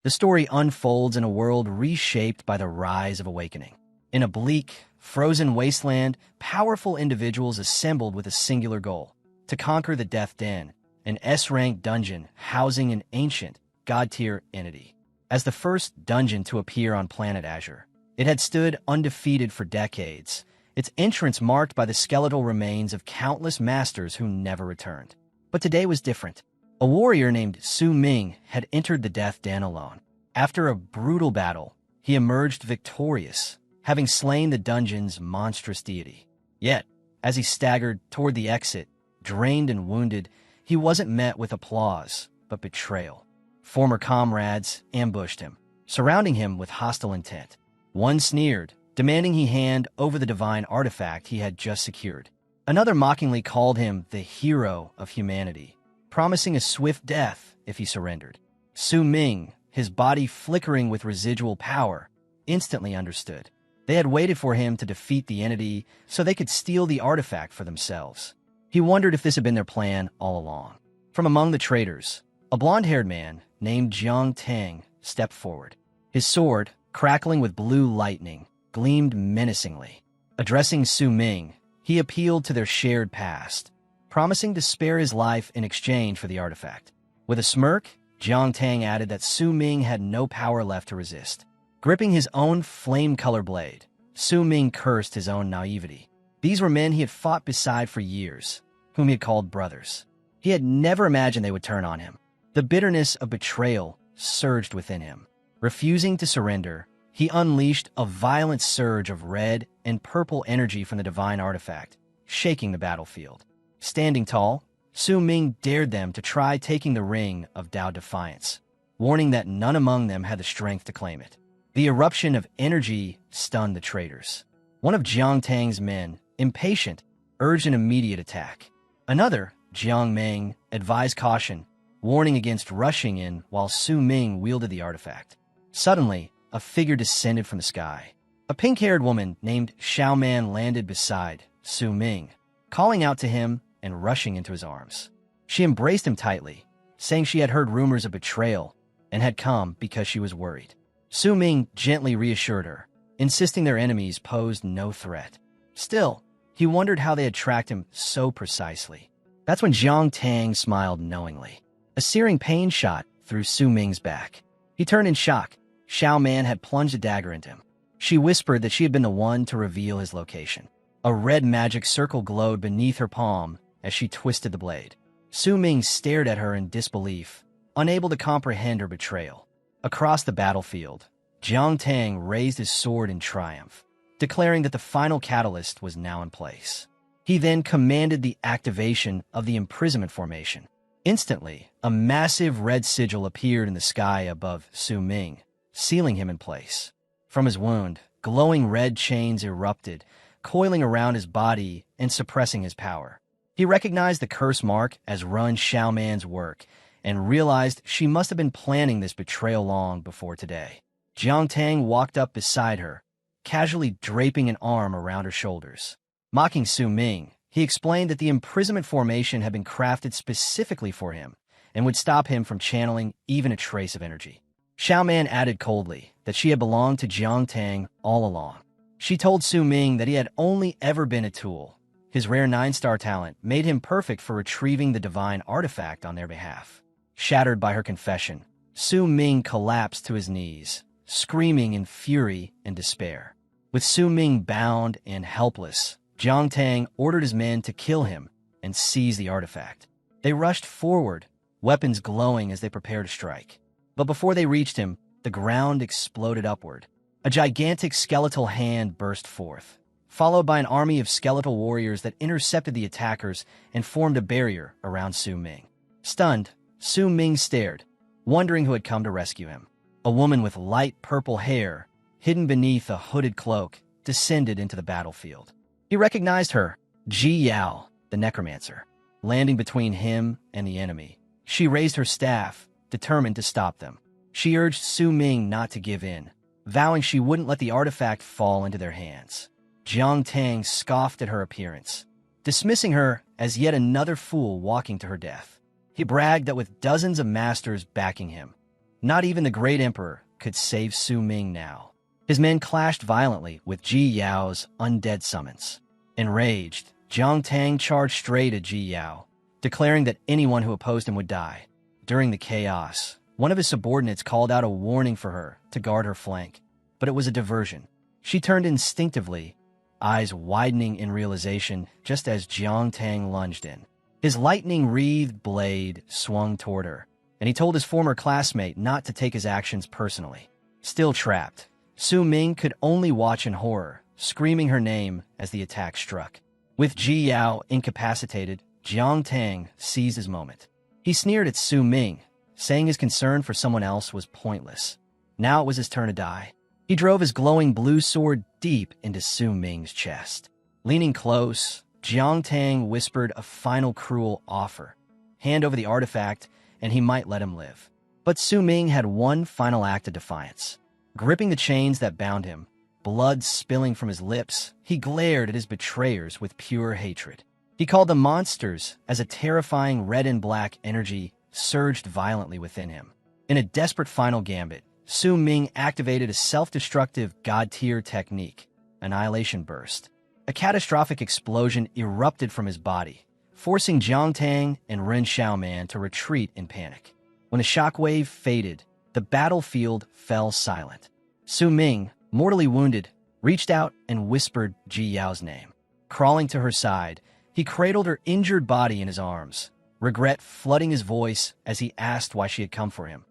The story unfolds in a world reshaped by the rise of awakening. In a bleak, frozen wasteland, powerful individuals assembled with a singular goal: to conquer the Death Den, an S-rank dungeon housing an ancient, god-tier entity. As the first dungeon to appear on planet Azure, it had stood undefeated for decades, its entrance marked by the skeletal remains of countless masters who never returned. But today was different. A warrior named Su Ming had entered the Death Den alone. After a brutal battle, he emerged victorious, having slain the dungeon's monstrous deity. Yet, as he staggered toward the exit, drained and wounded, he wasn't met with applause, but betrayal. Former comrades ambushed him, surrounding him with hostile intent. One sneered, demanding he hand over the divine artifact he had just secured. Another mockingly called him the hero of humanity, promising a swift death if he surrendered. Su Ming, his body flickering with residual power, instantly understood. They had waited for him to defeat the entity so they could steal the artifact for themselves. He wondered if this had been their plan all along. From among the traitors, a blonde-haired man named Jiang Tang stepped forward. His sword, crackling with blue lightning, gleamed menacingly. Addressing Su Ming, he appealed to their shared past, promising to spare his life in exchange for the artifact. With a smirk, Jiang Tang added that Su Ming had no power left to resist. Gripping his own flame-color blade, Su Ming cursed his own naivety. These were men he had fought beside for years, whom he had called brothers. He had never imagined they would turn on him. The bitterness of betrayal surged within him. Refusing to surrender, he unleashed a violent surge of red and purple energy from the divine artifact, shaking the battlefield. Standing tall, Su Ming dared them to try taking the Ring of Tao Defiance, warning that none among them had the strength to claim it. The eruption of energy stunned the traitors. One of Jiang Tang's men, impatient, urged an immediate attack. Another, Jiang Ming, advised caution, warning against rushing in while Su Ming wielded the artifact. Suddenly, a figure descended from the sky. A pink-haired woman named Xiaoman landed beside Su Ming, calling out to him and rushing into his arms. She embraced him tightly, saying she had heard rumors of betrayal and had come because she was worried. Su Ming gently reassured her, insisting their enemies posed no threat. Still, he wondered how they had tracked him so precisely. That's when Jiang Tang smiled knowingly. A searing pain shot through Su Ming's back. He turned in shock. Xiao Man had plunged a dagger into him. She whispered that she had been the one to reveal his location. A red magic circle glowed beneath her palm as she twisted the blade. Su Ming stared at her in disbelief, unable to comprehend her betrayal. Across the battlefield, Jiang Tang raised his sword in triumph, declaring that the final catalyst was now in place. He then commanded the activation of the imprisonment formation. Instantly, a massive red sigil appeared in the sky above Su Ming, sealing him in place. From his wound, glowing red chains erupted, coiling around his body and suppressing his power. He recognized the curse mark as Run Xiaoman's work and realized she must have been planning this betrayal long before today. Jiang Tang walked up beside her, casually draping an arm around her shoulders. Mocking Su Ming, he explained that the imprisonment formation had been crafted specifically for him and would stop him from channeling even a trace of energy. Xiaoman added coldly that she had belonged to Jiang Tang all along. She told Su Ming that he had only ever been a tool. His rare 9-star talent made him perfect for retrieving the divine artifact on their behalf. Shattered by her confession, Su Ming collapsed to his knees, screaming in fury and despair. With Su Ming bound and helpless, Jiang Tang ordered his men to kill him and seize the artifact. They rushed forward, weapons glowing as they prepared to strike. But before they reached him, the ground exploded upward. A gigantic skeletal hand burst forth, followed by an army of skeletal warriors that intercepted the attackers and formed a barrier around Su Ming. Stunned, Su Ming stared, wondering who had come to rescue him. A woman with light purple hair, hidden beneath a hooded cloak, descended into the battlefield. He recognized her, Ji Yao, the necromancer. Landing between him and the enemy, she raised her staff, determined to stop them. She urged Su Ming not to give in, vowing she wouldn't let the artifact fall into their hands. Jiang Tang scoffed at her appearance, dismissing her as yet another fool walking to her death. He bragged that with dozens of masters backing him, Not even the great emperor could save Su Ming now. His men clashed violently with Ji Yao's undead summons. Enraged, Jiang Tang charged straight at Ji Yao, declaring that anyone who opposed him would die. During the chaos, one of his subordinates called out a warning for her to guard her flank, but it was a diversion. She turned instinctively, eyes widening in realization just as Jiang Tang lunged in. His lightning-wreathed blade swung toward her, and he told his former classmate not to take his actions personally. Still trapped, Su Ming could only watch in horror, screaming her name as the attack struck. With Ji Yao incapacitated, Jiang Tang seized his moment. He sneered at Su Ming, saying his concern for someone else was pointless. Now it was his turn to die. He drove his glowing blue sword deep into Su Ming's chest. Leaning close, Jiang Tang whispered a final cruel offer. Hand over the artifact, and he might let him live. But Su Ming had one final act of defiance. Gripping the chains that bound him, blood spilling from his lips, he glared at his betrayers with pure hatred. He called them monsters as a terrifying red and black energy surged violently within him. In a desperate final gambit, Su Ming activated a self-destructive God-tier technique, Annihilation Burst. A catastrophic explosion erupted from his body, forcing Jiang Tang and Ren Xiaoman to retreat in panic. When the shockwave faded, the battlefield fell silent. Su Ming, mortally wounded, reached out and whispered Ji Yao's name. Crawling to her side, he cradled her injured body in his arms, regret flooding his voice as he asked why she had come for him,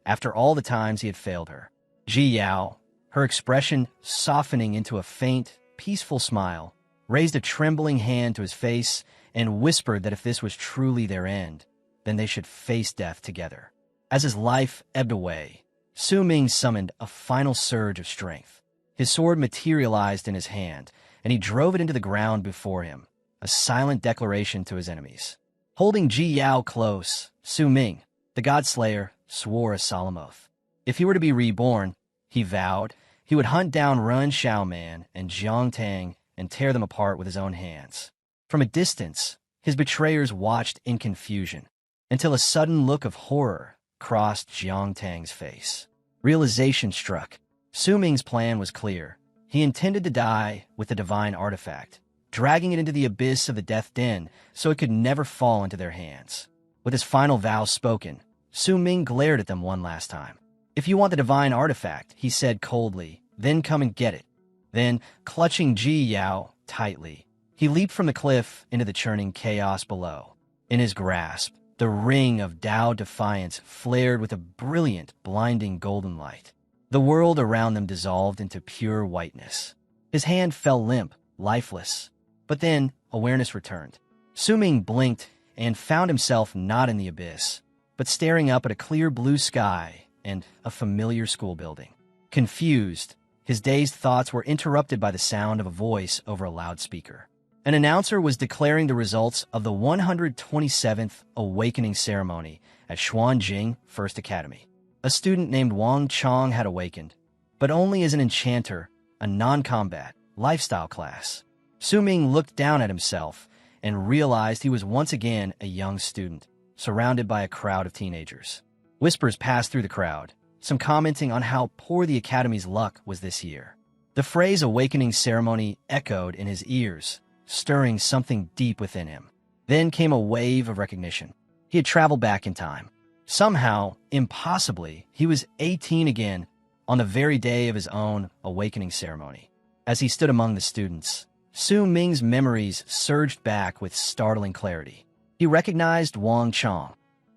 after all the times he had failed her. Ji Yao, her expression softening into a faint, peaceful smile, raised a trembling hand to his face and whispered that if this was truly their end, then they should face death together. As his life ebbed away, Su Ming summoned a final surge of strength. His sword materialized in his hand, and he drove it into the ground before him, a silent declaration to his enemies. Holding Ji Yao close, Su Ming, the God-Slayer, swore a solemn oath. If he were to be reborn, he vowed, he would hunt down Ren Xiaoman and Jiang Tang and tear them apart with his own hands. From a distance, his betrayers watched in confusion, until a sudden look of horror crossed Jiang Tang's face. Realization struck. Su Ming's plan was clear. He intended to die with the divine artifact, dragging it into the abyss of the Death Den so it could never fall into their hands. With his final vow spoken, Su Ming glared at them one last time. "If you want the divine artifact," he said coldly, "then come and get it." Then, clutching Ji Yao tightly, he leaped from the cliff into the churning chaos below. In his grasp, the ring of Tao Defiance flared with a brilliant, blinding golden light. The world around them dissolved into pure whiteness. His hand fell limp, lifeless. But then, awareness returned. Su Ming blinked and found himself not in the abyss, but staring up at a clear blue sky and a familiar school building. Confused, his dazed thoughts were interrupted by the sound of a voice over a loudspeaker. An announcer was declaring the results of the 127th Awakening Ceremony at Xuanjing First Academy. A student named Wang Chong had awakened, but only as an enchanter, a non-combat, lifestyle class. Su Ming looked down at himself and realized he was once again a young student, surrounded by a crowd of teenagers. Whispers passed through the crowd, some commenting on how poor the Academy's luck was this year. The phrase Awakening Ceremony echoed in his ears, stirring something deep within him. Then came a wave of recognition. He had traveled back in time. Somehow, impossibly, he was 18 again on the very day of his own awakening ceremony. As he stood among the students, Su Ming's memories surged back with startling clarity. He recognized Wang Chong,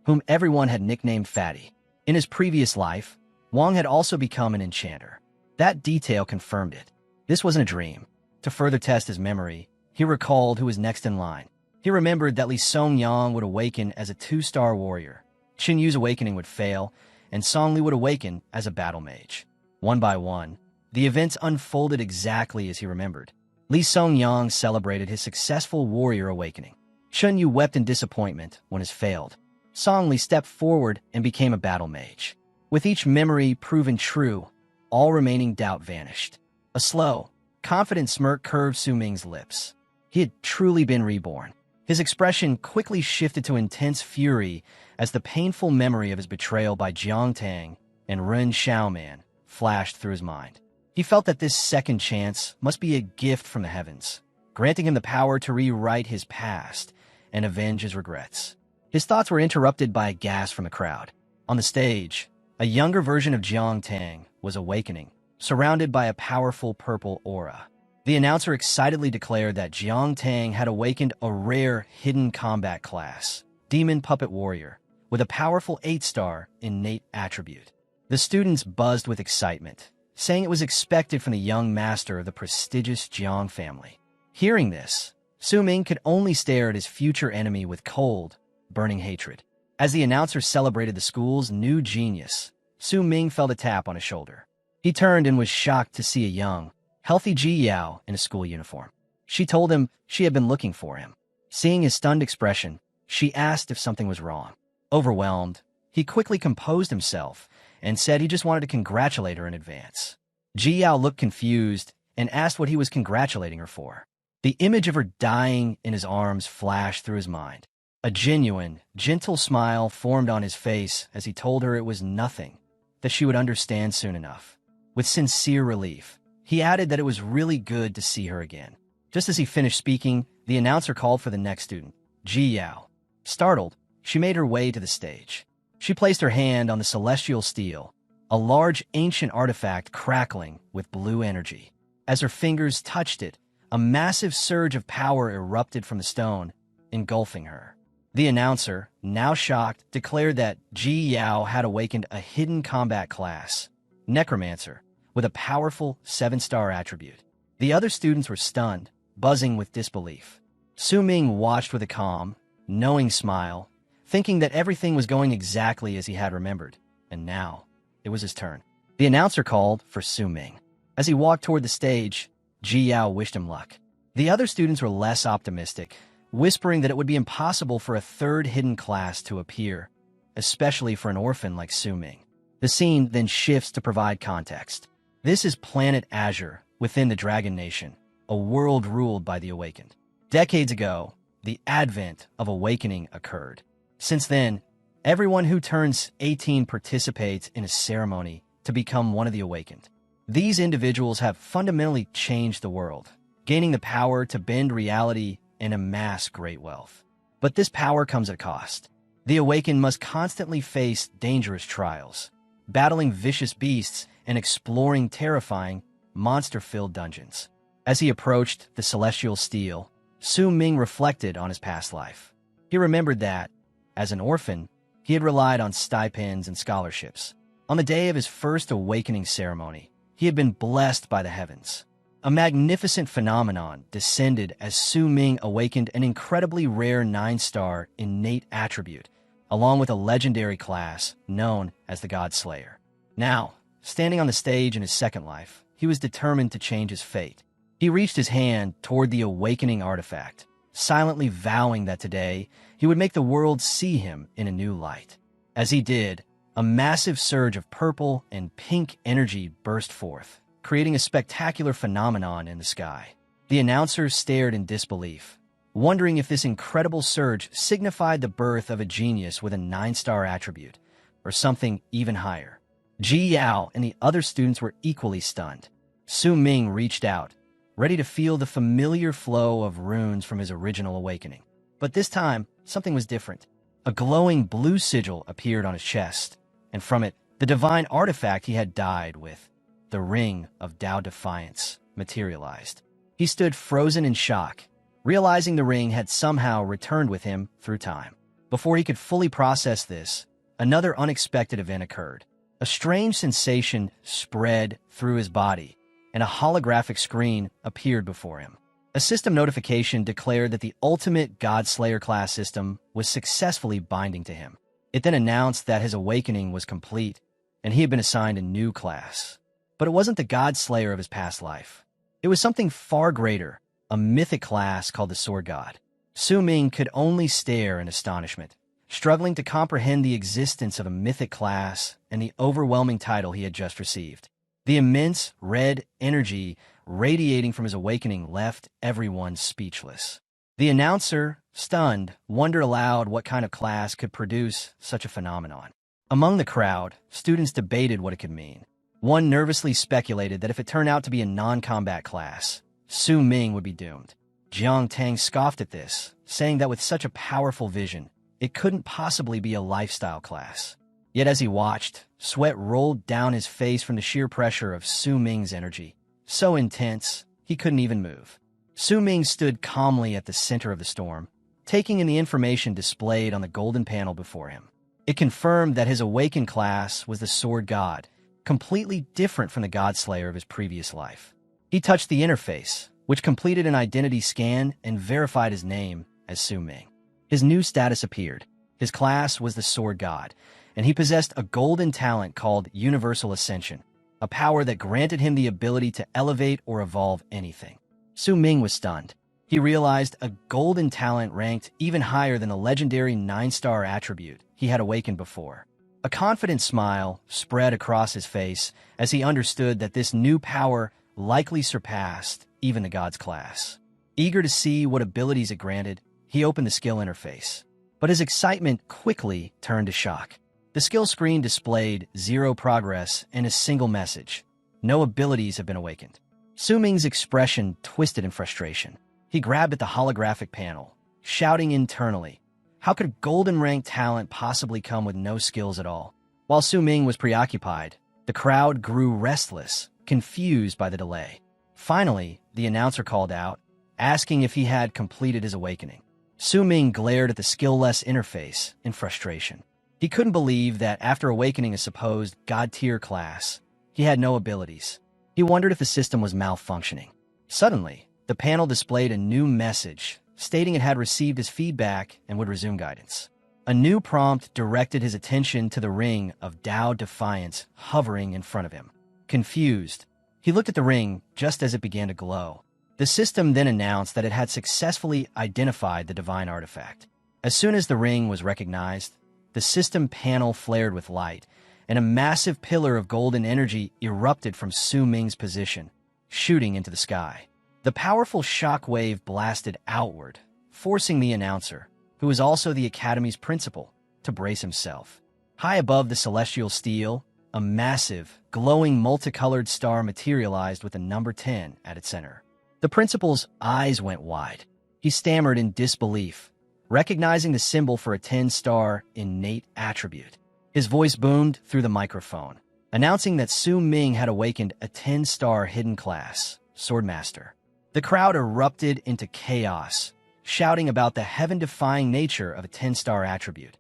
whom everyone had nicknamed Fatty. In his previous life, Wang had also become an enchanter. That detail confirmed it. This wasn't a dream. To further test his memory, he recalled who was next in line. He remembered that Li Songyang would awaken as a 2-star warrior. Qin Yu's awakening would fail, and Song Li would awaken as a battle mage. One by one, the events unfolded exactly as he remembered. Li Songyang celebrated his successful warrior awakening. Qin Yu wept in disappointment when his failed. Song Li stepped forward and became a battle mage. With each memory proven true, all remaining doubt vanished. A slow, confident smirk curved Su Ming's lips. He had truly been reborn. His expression quickly shifted to intense fury as the painful memory of his betrayal by Jiang Tang and Ren Xiaoman flashed through his mind. He felt that this second chance must be a gift from the heavens, granting him the power to rewrite his past and avenge his regrets. His thoughts were interrupted by a gasp from the crowd. On the stage, a younger version of Jiang Tang was awakening, surrounded by a powerful purple aura. The announcer excitedly declared that Jiang Tang had awakened a rare hidden combat class, Demon Puppet Warrior, with a powerful 8-star innate attribute. The students buzzed with excitement, saying it was expected from the young master of the prestigious Jiang family. Hearing this, Su Ming could only stare at his future enemy with cold, burning hatred. As the announcer celebrated the school's new genius, Su Ming felt a tap on his shoulder. He turned and was shocked to see a young, healthy Ji Yao in a school uniform. She told him she had been looking for him. Seeing his stunned expression, she asked if something was wrong. Overwhelmed, he quickly composed himself and said he just wanted to congratulate her in advance. Ji Yao looked confused and asked what he was congratulating her for. The image of her dying in his arms flashed through his mind. A genuine, gentle smile formed on his face as he told her it was nothing, that she would understand soon enough. With sincere relief, he added that it was really good to see her again. Just as he finished speaking, the announcer called for the next student, Ji Yao. Startled, she made her way to the stage. She placed her hand on the celestial steel, a large ancient artifact crackling with blue energy. As her fingers touched it, a massive surge of power erupted from the stone, engulfing her. The announcer, now shocked, declared that Ji Yao had awakened a hidden combat class, Necromancer, with a powerful 7-star attribute. The other students were stunned, buzzing with disbelief. Su Ming watched with a calm, knowing smile, thinking that everything was going exactly as he had remembered. And now, it was his turn. The announcer called for Su Ming. As he walked toward the stage, Ji Yao wished him luck. The other students were less optimistic, whispering that it would be impossible for a third hidden class to appear, especially for an orphan like Su Ming. The scene then shifts to provide context. This is Planet Azure within the Dragon Nation, a world ruled by the Awakened. Decades ago, the advent of Awakening occurred. Since then, everyone who turns 18 participates in a ceremony to become one of the Awakened. These individuals have fundamentally changed the world, gaining the power to bend reality and amass great wealth. But this power comes at a cost. The Awakened must constantly face dangerous trials, battling vicious beasts and exploring terrifying, monster-filled dungeons. As he approached the celestial steel, Su Ming reflected on his past life. He remembered that, as an orphan, he had relied on stipends and scholarships. On the day of his first awakening ceremony, he had been blessed by the heavens. A magnificent phenomenon descended as Su Ming awakened an incredibly rare 9-star innate attribute, along with a legendary class known as the God Slayer. Now, standing on the stage in his second life, he was determined to change his fate. He reached his hand toward the awakening artifact, silently vowing that today he would make the world see him in a new light. As he did, a massive surge of purple and pink energy burst forth, creating a spectacular phenomenon in the sky. The announcer stared in disbelief, wondering if this incredible surge signified the birth of a genius with a 9-star attribute, or something even higher. Ji Yao and the other students were equally stunned. Su Ming reached out, ready to feel the familiar flow of runes from his original awakening. But this time, something was different. A glowing blue sigil appeared on his chest, and from it, the divine artifact he had died with, the Ring of Tao Defiance, materialized. He stood frozen in shock, realizing the ring had somehow returned with him through time. Before he could fully process this, another unexpected event occurred. A strange sensation spread through his body, and a holographic screen appeared before him. A system notification declared that the ultimate God Slayer class system was successfully binding to him. It then announced that his awakening was complete, and he had been assigned a new class. But it wasn't the God Slayer of his past life. It was something far greater, a mythic class called the Sword God. Su Ming could only stare in astonishment, struggling to comprehend the existence of a mythic class and the overwhelming title he had just received. The immense red energy radiating from his awakening left everyone speechless. The announcer Stunned, wondered aloud what kind of class could produce such a phenomenon. Among the crowd, students debated what it could mean. One nervously speculated that if it turned out to be a non-combat class, Su Ming would be doomed. Jiang Tang scoffed at this, saying that with such a powerful vision, it couldn't possibly be a lifestyle class. Yet as he watched, sweat rolled down his face from the sheer pressure of Su Ming's energy, so intense he couldn't even move. Su Ming stood calmly at the center of the storm, taking in the information displayed on the golden panel before him. It confirmed that his awakened class was the Sword God, completely different from the God-Slayer of his previous life. He touched the interface, which completed an identity scan and verified his name as Su Ming. His new status appeared. His class was the Sword God, and he possessed a golden talent called Universal Ascension, a power that granted him the ability to elevate or evolve anything. Su Ming was stunned. He realized a golden talent ranked even higher than the legendary 9-star attribute he had awakened before. A confident smile spread across his face as he understood that this new power likely surpassed even the God's class. Eager to see what abilities it granted, he opened the skill interface. But his excitement quickly turned to shock. The skill screen displayed 0 progress and a single message: no abilities have been awakened. Su Ming's expression twisted in frustration. He grabbed at the holographic panel, shouting internally, how could golden-ranked talent possibly come with no skills at all? While Su Ming was preoccupied, the crowd grew restless, confused by the delay. Finally, the announcer called out, asking if he had completed his awakening. Su Ming glared at the skill-less interface in frustration. He couldn't believe that after awakening a supposed God-tier class, he had no abilities. He wondered if the system was malfunctioning. Suddenly, the panel displayed a new message, stating it had received his feedback and would resume guidance. A new prompt directed his attention to the ring of Tao Defiance hovering in front of him. Confused, he looked at the ring just as it began to glow. The system then announced that it had successfully identified the divine artifact. As soon as the ring was recognized, the system panel flared with light, and a massive pillar of golden energy erupted from Su Ming's position, shooting into the sky. The powerful shock wave blasted outward, forcing the announcer, who was also the Academy's principal, to brace himself. High above the celestial steel, a massive, glowing multicolored star materialized with the number 10 at its center. The principal's eyes went wide. He stammered in disbelief, recognizing the symbol for a 10-star innate attribute. His voice boomed through the microphone, announcing that Su Ming had awakened a 10-star hidden class, Swordmaster. The crowd erupted into chaos, shouting about the heaven-defying nature of a 10-star attribute,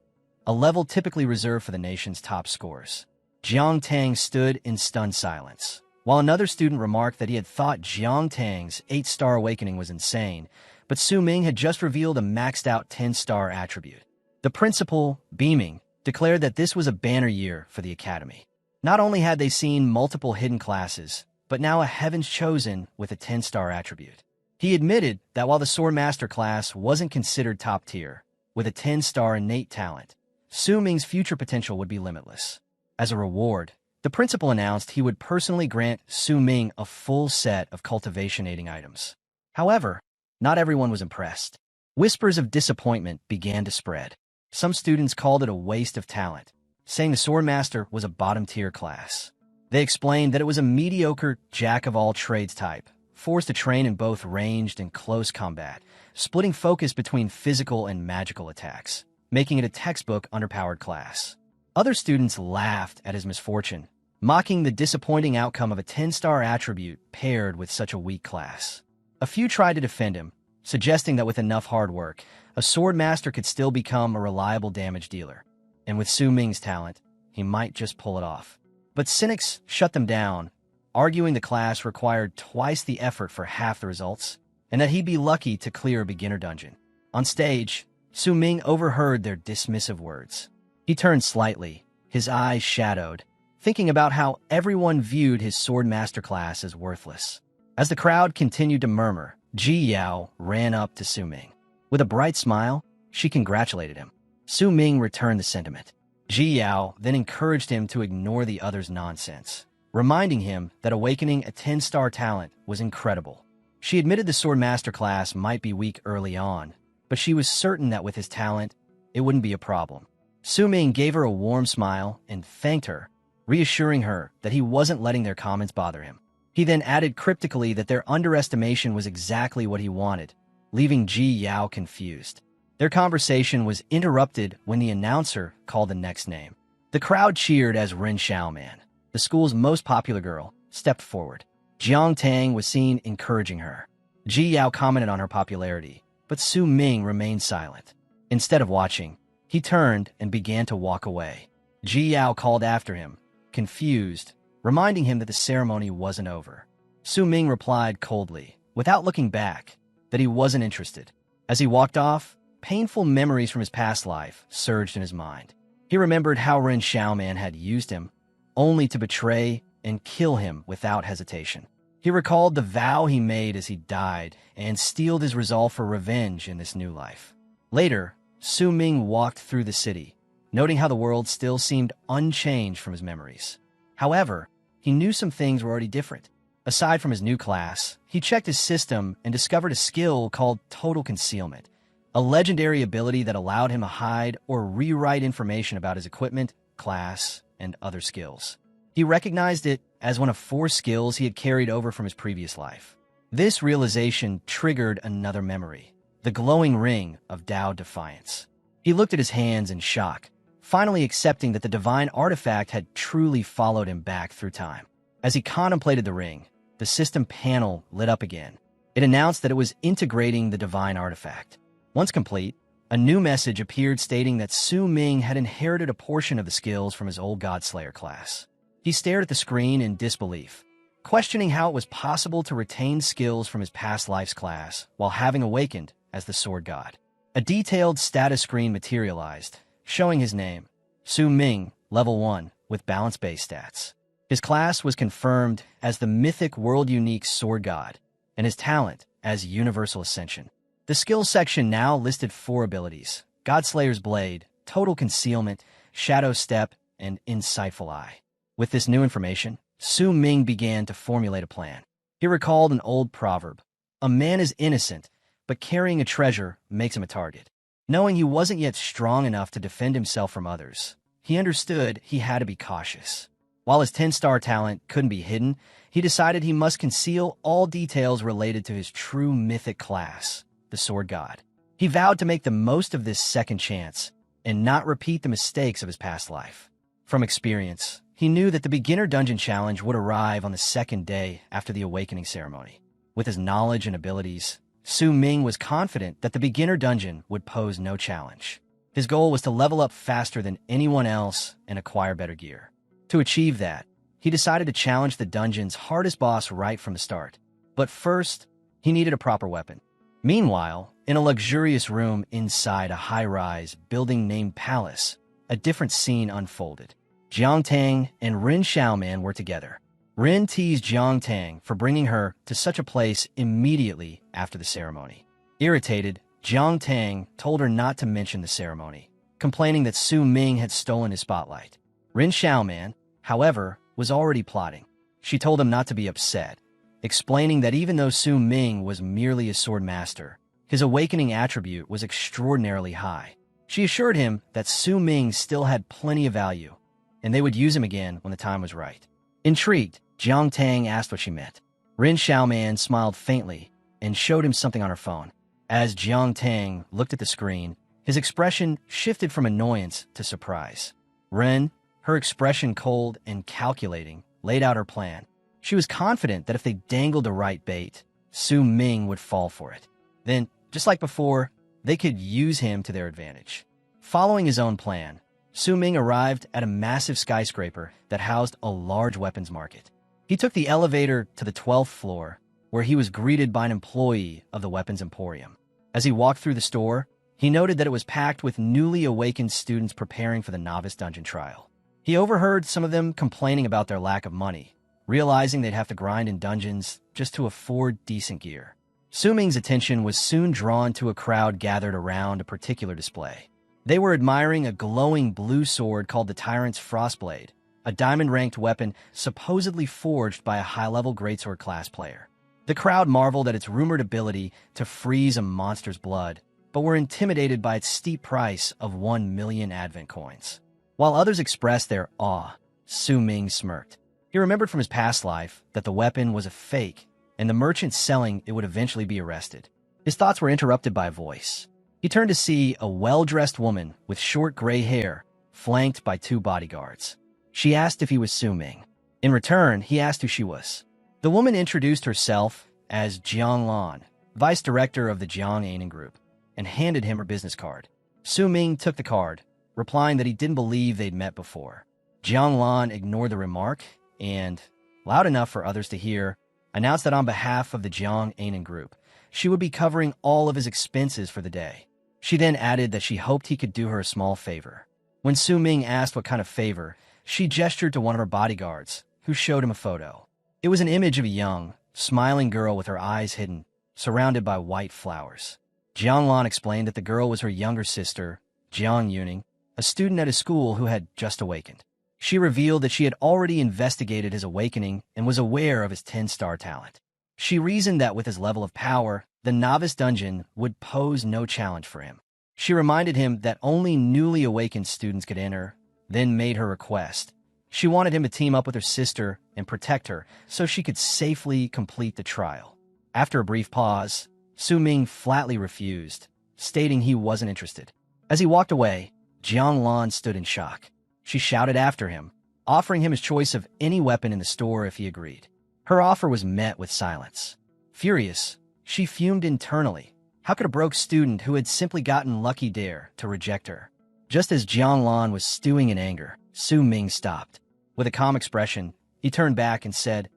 a level typically reserved for the nation's top scores. Jiang Tang stood in stunned silence, while another student remarked that he had thought Jiang Tang's 8-star awakening was insane, but Su Ming had just revealed a maxed-out 10-star attribute. The principal, beaming, declared that this was a banner year for the Academy. Not only had they seen multiple hidden classes, but now a Heaven's Chosen with a 10-star attribute. He admitted that while the Swordmaster class wasn't considered top tier, with a 10-star innate talent, Su Ming's future potential would be limitless. As a reward, the principal announced he would personally grant Su Ming a full set of cultivation-aiding items. However, not everyone was impressed. Whispers of disappointment began to spread. Some students called it a waste of talent, saying the Swordmaster was a bottom-tier class. They explained that it was a mediocre jack-of-all-trades type, forced to train in both ranged and close combat, splitting focus between physical and magical attacks, making it a textbook underpowered class. Other students laughed at his misfortune, mocking the disappointing outcome of a 10-star attribute paired with such a weak class. A few tried to defend him, suggesting that with enough hard work, a Swordmaster could still become a reliable damage dealer, and with Su Ming's talent, he might just pull it off. But cynics shut them down, arguing the class required twice the effort for half the results, and that he'd be lucky to clear a beginner dungeon. On stage, Su Ming overheard their dismissive words. He turned slightly, his eyes shadowed, thinking about how everyone viewed his Swordmaster class as worthless. As the crowd continued to murmur, Ji Yao ran up to Su Ming. With a bright smile, she congratulated him. Su Ming returned the sentiment. Ji Yao then encouraged him to ignore the other's nonsense, reminding him that awakening a 10-star talent was incredible. She admitted the Swordmaster class might be weak early on, but she was certain that with his talent, it wouldn't be a problem. Su Ming gave her a warm smile and thanked her, reassuring her that he wasn't letting their comments bother him. He then added cryptically that their underestimation was exactly what he wanted, leaving Ji Yao confused. Their conversation was interrupted when the announcer called the next name. The crowd cheered as Ren Xiaoman, the school's most popular girl, stepped forward. Jiang Tang was seen encouraging her. Ji Yao commented on her popularity, but Su Ming remained silent. Instead of watching, he turned and began to walk away. Ji Yao called after him, confused, reminding him that the ceremony wasn't over. Su Ming replied coldly, without looking back, that he wasn't interested. As he walked off, painful memories from his past life surged in his mind. He remembered how Ren Xiaoman had used him, only to betray and kill him without hesitation. He recalled the vow he made as he died and steeled his resolve for revenge in this new life. Later, Su Ming walked through the city, noting how the world still seemed unchanged from his memories. However, he knew some things were already different. Aside from his new class, he checked his system and discovered a skill called total concealment, a legendary ability that allowed him to hide or rewrite information about his equipment, class, and other skills. He recognized it as one of 4 skills he had carried over from his previous life. This realization triggered another memory, the glowing ring of Tao Defiance. He looked at his hands in shock, finally accepting that the divine artifact had truly followed him back through time. As he contemplated the ring, the system panel lit up again. It announced that it was integrating the divine artifact. Once complete, a new message appeared stating that Su Ming had inherited a portion of the skills from his old Godslayer class. He stared at the screen in disbelief, questioning how it was possible to retain skills from his past life's class while having awakened as the Sword God. A detailed status screen materialized, showing his name, Su Ming, level 1, with balance-based stats. His class was confirmed as the mythic world-unique Sword God, and his talent as Universal Ascension. The skills section now listed 4 abilities: Godslayer's Blade, Total Concealment, Shadow Step, and Insightful Eye. With this new information, Su Ming began to formulate a plan. He recalled an old proverb, "A man is innocent, but carrying a treasure makes him a target." Knowing he wasn't yet strong enough to defend himself from others, he understood he had to be cautious. While his 10-star talent couldn't be hidden, he decided he must conceal all details related to his true mythic class, the Sword God. He vowed to make the most of this second chance and not repeat the mistakes of his past life. From experience, he knew that the beginner dungeon challenge would arrive on the 2nd day after the awakening ceremony. With his knowledge and abilities, Su Ming was confident that the beginner dungeon would pose no challenge. His goal was to level up faster than anyone else and acquire better gear. To achieve that, he decided to challenge the dungeon's hardest boss right from the start. But first, he needed a proper weapon. Meanwhile, in a luxurious room inside a high-rise building named Palace, a different scene unfolded. Jiang Tang and Ren Xiaoman were together. Ren teased Jiang Tang for bringing her to such a place immediately after the ceremony. Irritated, Jiang Tang told her not to mention the ceremony, complaining that Su Ming had stolen his spotlight. Ren Xiaoman, however, was already plotting. She told him not to be upset, explaining that even though Su Ming was merely a sword master, his awakening attribute was extraordinarily high. She assured him that Su Ming still had plenty of value, and they would use him again when the time was right. Intrigued, Jiang Tang asked what she meant. Ren Xiaoman smiled faintly and showed him something on her phone. As Jiang Tang looked at the screen, his expression shifted from annoyance to surprise. Ren, her expression cold and calculating, laid out her plan. She was confident that if they dangled the right bait, Su Ming would fall for it. Then, just like before, they could use him to their advantage. Following his own plan, Su Ming arrived at a massive skyscraper that housed a large weapons market. He took the elevator to the 12th floor, where he was greeted by an employee of the Weapons Emporium. As he walked through the store, he noted that it was packed with newly awakened students preparing for the novice dungeon trial. He overheard some of them complaining about their lack of money, realizing they'd have to grind in dungeons just to afford decent gear. Su Ming's attention was soon drawn to a crowd gathered around a particular display. They were admiring a glowing blue sword called the Tyrant's Frostblade, a diamond-ranked weapon supposedly forged by a high-level greatsword class player. The crowd marveled at its rumored ability to freeze a monster's blood, but were intimidated by its steep price of 1 million Advent coins. While others expressed their awe, Su Ming smirked. He remembered from his past life that the weapon was a fake, and the merchant selling it would eventually be arrested. His thoughts were interrupted by a voice. He turned to see a well-dressed woman with short gray hair, flanked by 2 bodyguards. She asked if he was Su Ming. In return, he asked who she was. The woman introduced herself as Jiang Lan, vice director of the Jiang Ainen Group, and handed him her business card. Su Ming took the card, replying that he didn't believe they'd met before. Jiang Lan ignored the remark and, loud enough for others to hear, announced that on behalf of the Jiang Ainen Group, she would be covering all of his expenses for the day. She then added that she hoped he could do her a small favor. When Su Ming asked what kind of favor, she gestured to one of her bodyguards, who showed him a photo. It was an image of a young, smiling girl with her eyes hidden, surrounded by white flowers. Jiang Lan explained that the girl was her younger sister, Jiang Yuning, a student at his school who had just awakened. She revealed that she had already investigated his awakening and was aware of his 10-star talent. She reasoned that with his level of power, the novice dungeon would pose no challenge for him. She reminded him that only newly awakened students could enter, then made her request. She wanted him to team up with her sister and protect her so she could safely complete the trial. After a brief pause, Su Ming flatly refused, stating he wasn't interested. As he walked away, Jiang Lan stood in shock. She shouted after him, offering him his choice of any weapon in the store if he agreed. Her offer was met with silence. Furious, she fumed internally. How could a broke student who had simply gotten lucky dare to reject her? Just as Jiang Lan was stewing in anger, Su Ming stopped. With a calm expression, he turned back and said,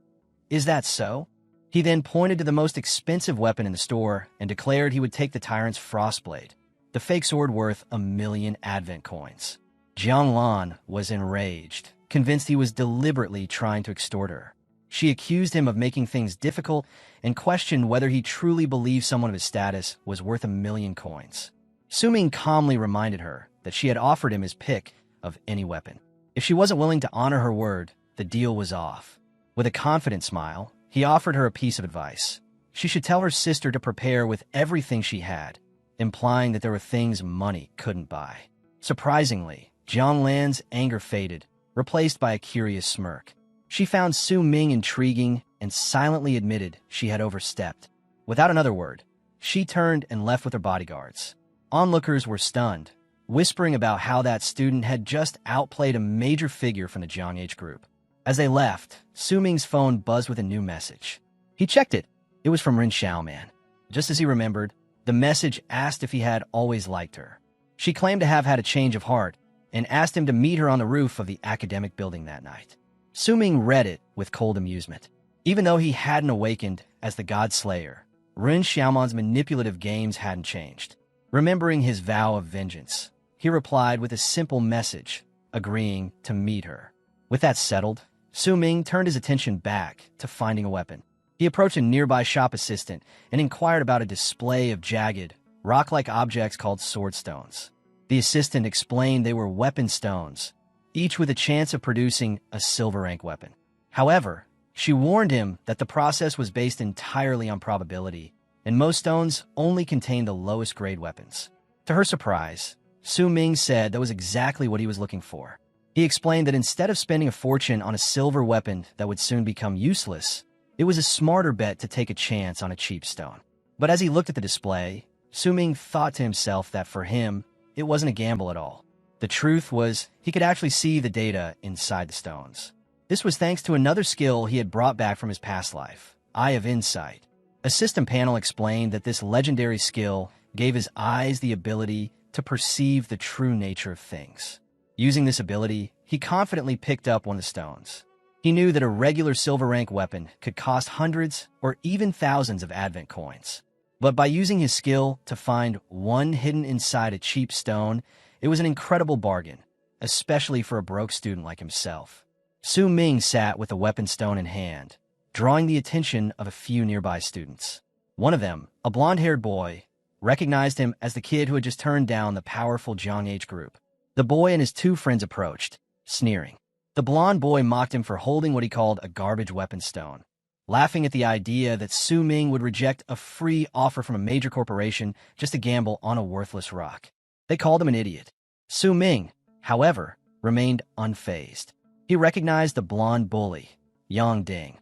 "Is that so?" He then pointed to the most expensive weapon in the store and declared he would take the tyrant's frostblade, the fake sword worth 1 million Advent coins. Jiang Lan was enraged, convinced he was deliberately trying to extort her. She accused him of making things difficult and questioned whether he truly believed someone of his status was worth 1 million coins. Su Ming calmly reminded her that she had offered him his pick of any weapon. If she wasn't willing to honor her word, the deal was off. With a confident smile, he offered her a piece of advice. She should tell her sister to prepare with everything she had, implying that there were things money couldn't buy. Surprisingly, Jiang Lan's anger faded, replaced by a curious smirk. She found Su Ming intriguing and silently admitted she had overstepped. Without another word, she turned and left with her bodyguards. Onlookers were stunned, whispering about how that student had just outplayed a major figure from the Jiang Age group. As they left, Su Ming's phone buzzed with a new message. He checked it. It was from Rin Xiaoman. Just as he remembered, the message asked if he had always liked her. She claimed to have had a change of heart and asked him to meet her on the roof of the academic building that night. Su Ming read it with cold amusement. Even though he hadn't awakened as the God Slayer, Rin Xiaoman's manipulative games hadn't changed. Remembering his vow of vengeance, he replied with a simple message, agreeing to meet her. With that settled, Su Ming turned his attention back to finding a weapon. He approached a nearby shop assistant and inquired about a display of jagged, rock-like objects called sword stones. The assistant explained they were weapon stones, each with a chance of producing a silver rank weapon. However, she warned him that the process was based entirely on probability, and most stones only contained the lowest grade weapons. To her surprise, Su Ming said that was exactly what he was looking for. He explained that instead of spending a fortune on a silver weapon that would soon become useless, it was a smarter bet to take a chance on a cheap stone. But as he looked at the display, Su Ming thought to himself that for him, it wasn't a gamble at all. The truth was, he could actually see the data inside the stones. This was thanks to another skill he had brought back from his past life, Eye of Insight. A system panel explained that this legendary skill gave his eyes the ability to perceive the true nature of things. Using this ability, he confidently picked up one of the stones. He knew that a regular silver rank weapon could cost hundreds or even thousands of Advent coins. But by using his skill to find one hidden inside a cheap stone, it was an incredible bargain, especially for a broke student like himself. Su Ming sat with a weapon stone in hand, drawing the attention of a few nearby students. One of them, a blonde-haired boy, recognized him as the kid who had just turned down the powerful Jiang Age group. The boy and his 2 friends approached, sneering. The blonde boy mocked him for holding what he called a garbage weapon stone. laughing at the idea that Su Ming would reject a free offer from a major corporation just to gamble on a worthless rock. They called him an idiot. Su Ming, however, remained unfazed. He recognized the blonde bully, Yang Ding,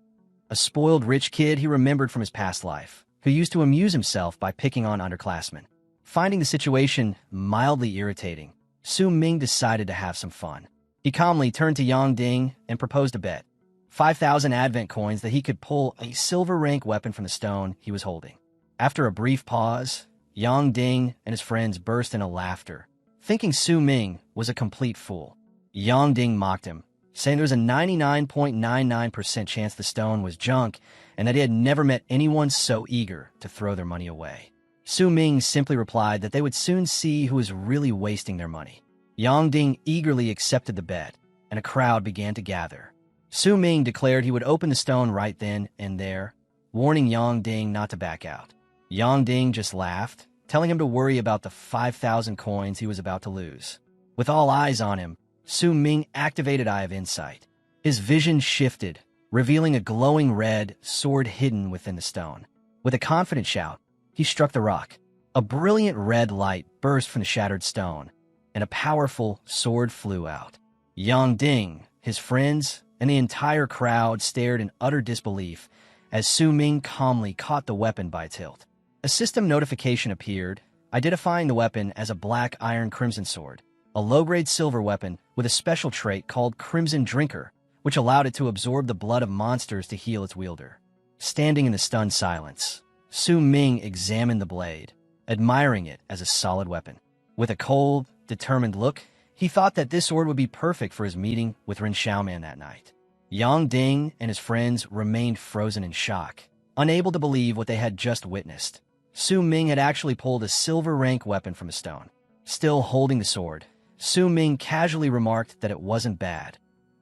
a spoiled rich kid he remembered from his past life, who used to amuse himself by picking on underclassmen. Finding the situation mildly irritating, Su Ming decided to have some fun. He calmly turned to Yang Ding and proposed a bet. 5,000 advent coins that he could pull a silver rank weapon from the stone he was holding. After a brief pause, Yang Ding and his friends burst into laughter, thinking Su Ming was a complete fool. Yang Ding mocked him, saying there was a 99.99% chance the stone was junk and that he had never met anyone so eager to throw their money away. Su Ming simply replied that they would soon see who was really wasting their money. Yang Ding eagerly accepted the bet, and a crowd began to gather. Su Ming declared he would open the stone right then and there, warning Yang Ding not to back out. Yang Ding just laughed, telling him to worry about the 5,000 coins he was about to lose. With all eyes on him, Su Ming activated Eye of Insight. His vision shifted, revealing a glowing red sword hidden within the stone. With a confident shout, he struck the rock. A brilliant red light burst from the shattered stone, and a powerful sword flew out. Yang Ding, his friends, and the entire crowd stared in utter disbelief as Su Ming calmly caught the weapon by its hilt. A system notification appeared, identifying the weapon as a black iron crimson sword, a low-grade silver weapon with a special trait called Crimson Drinker, which allowed it to absorb the blood of monsters to heal its wielder. Standing in the stunned silence, Su Ming examined the blade, admiring it as a solid weapon. With a cold, determined look, he thought that this sword would be perfect for his meeting with Ren Xiaoman that night. Yang Ding and his friends remained frozen in shock, unable to believe what they had just witnessed. Su Ming had actually pulled a silver rank weapon from a stone. Still holding the sword, Su Ming casually remarked that it wasn't bad,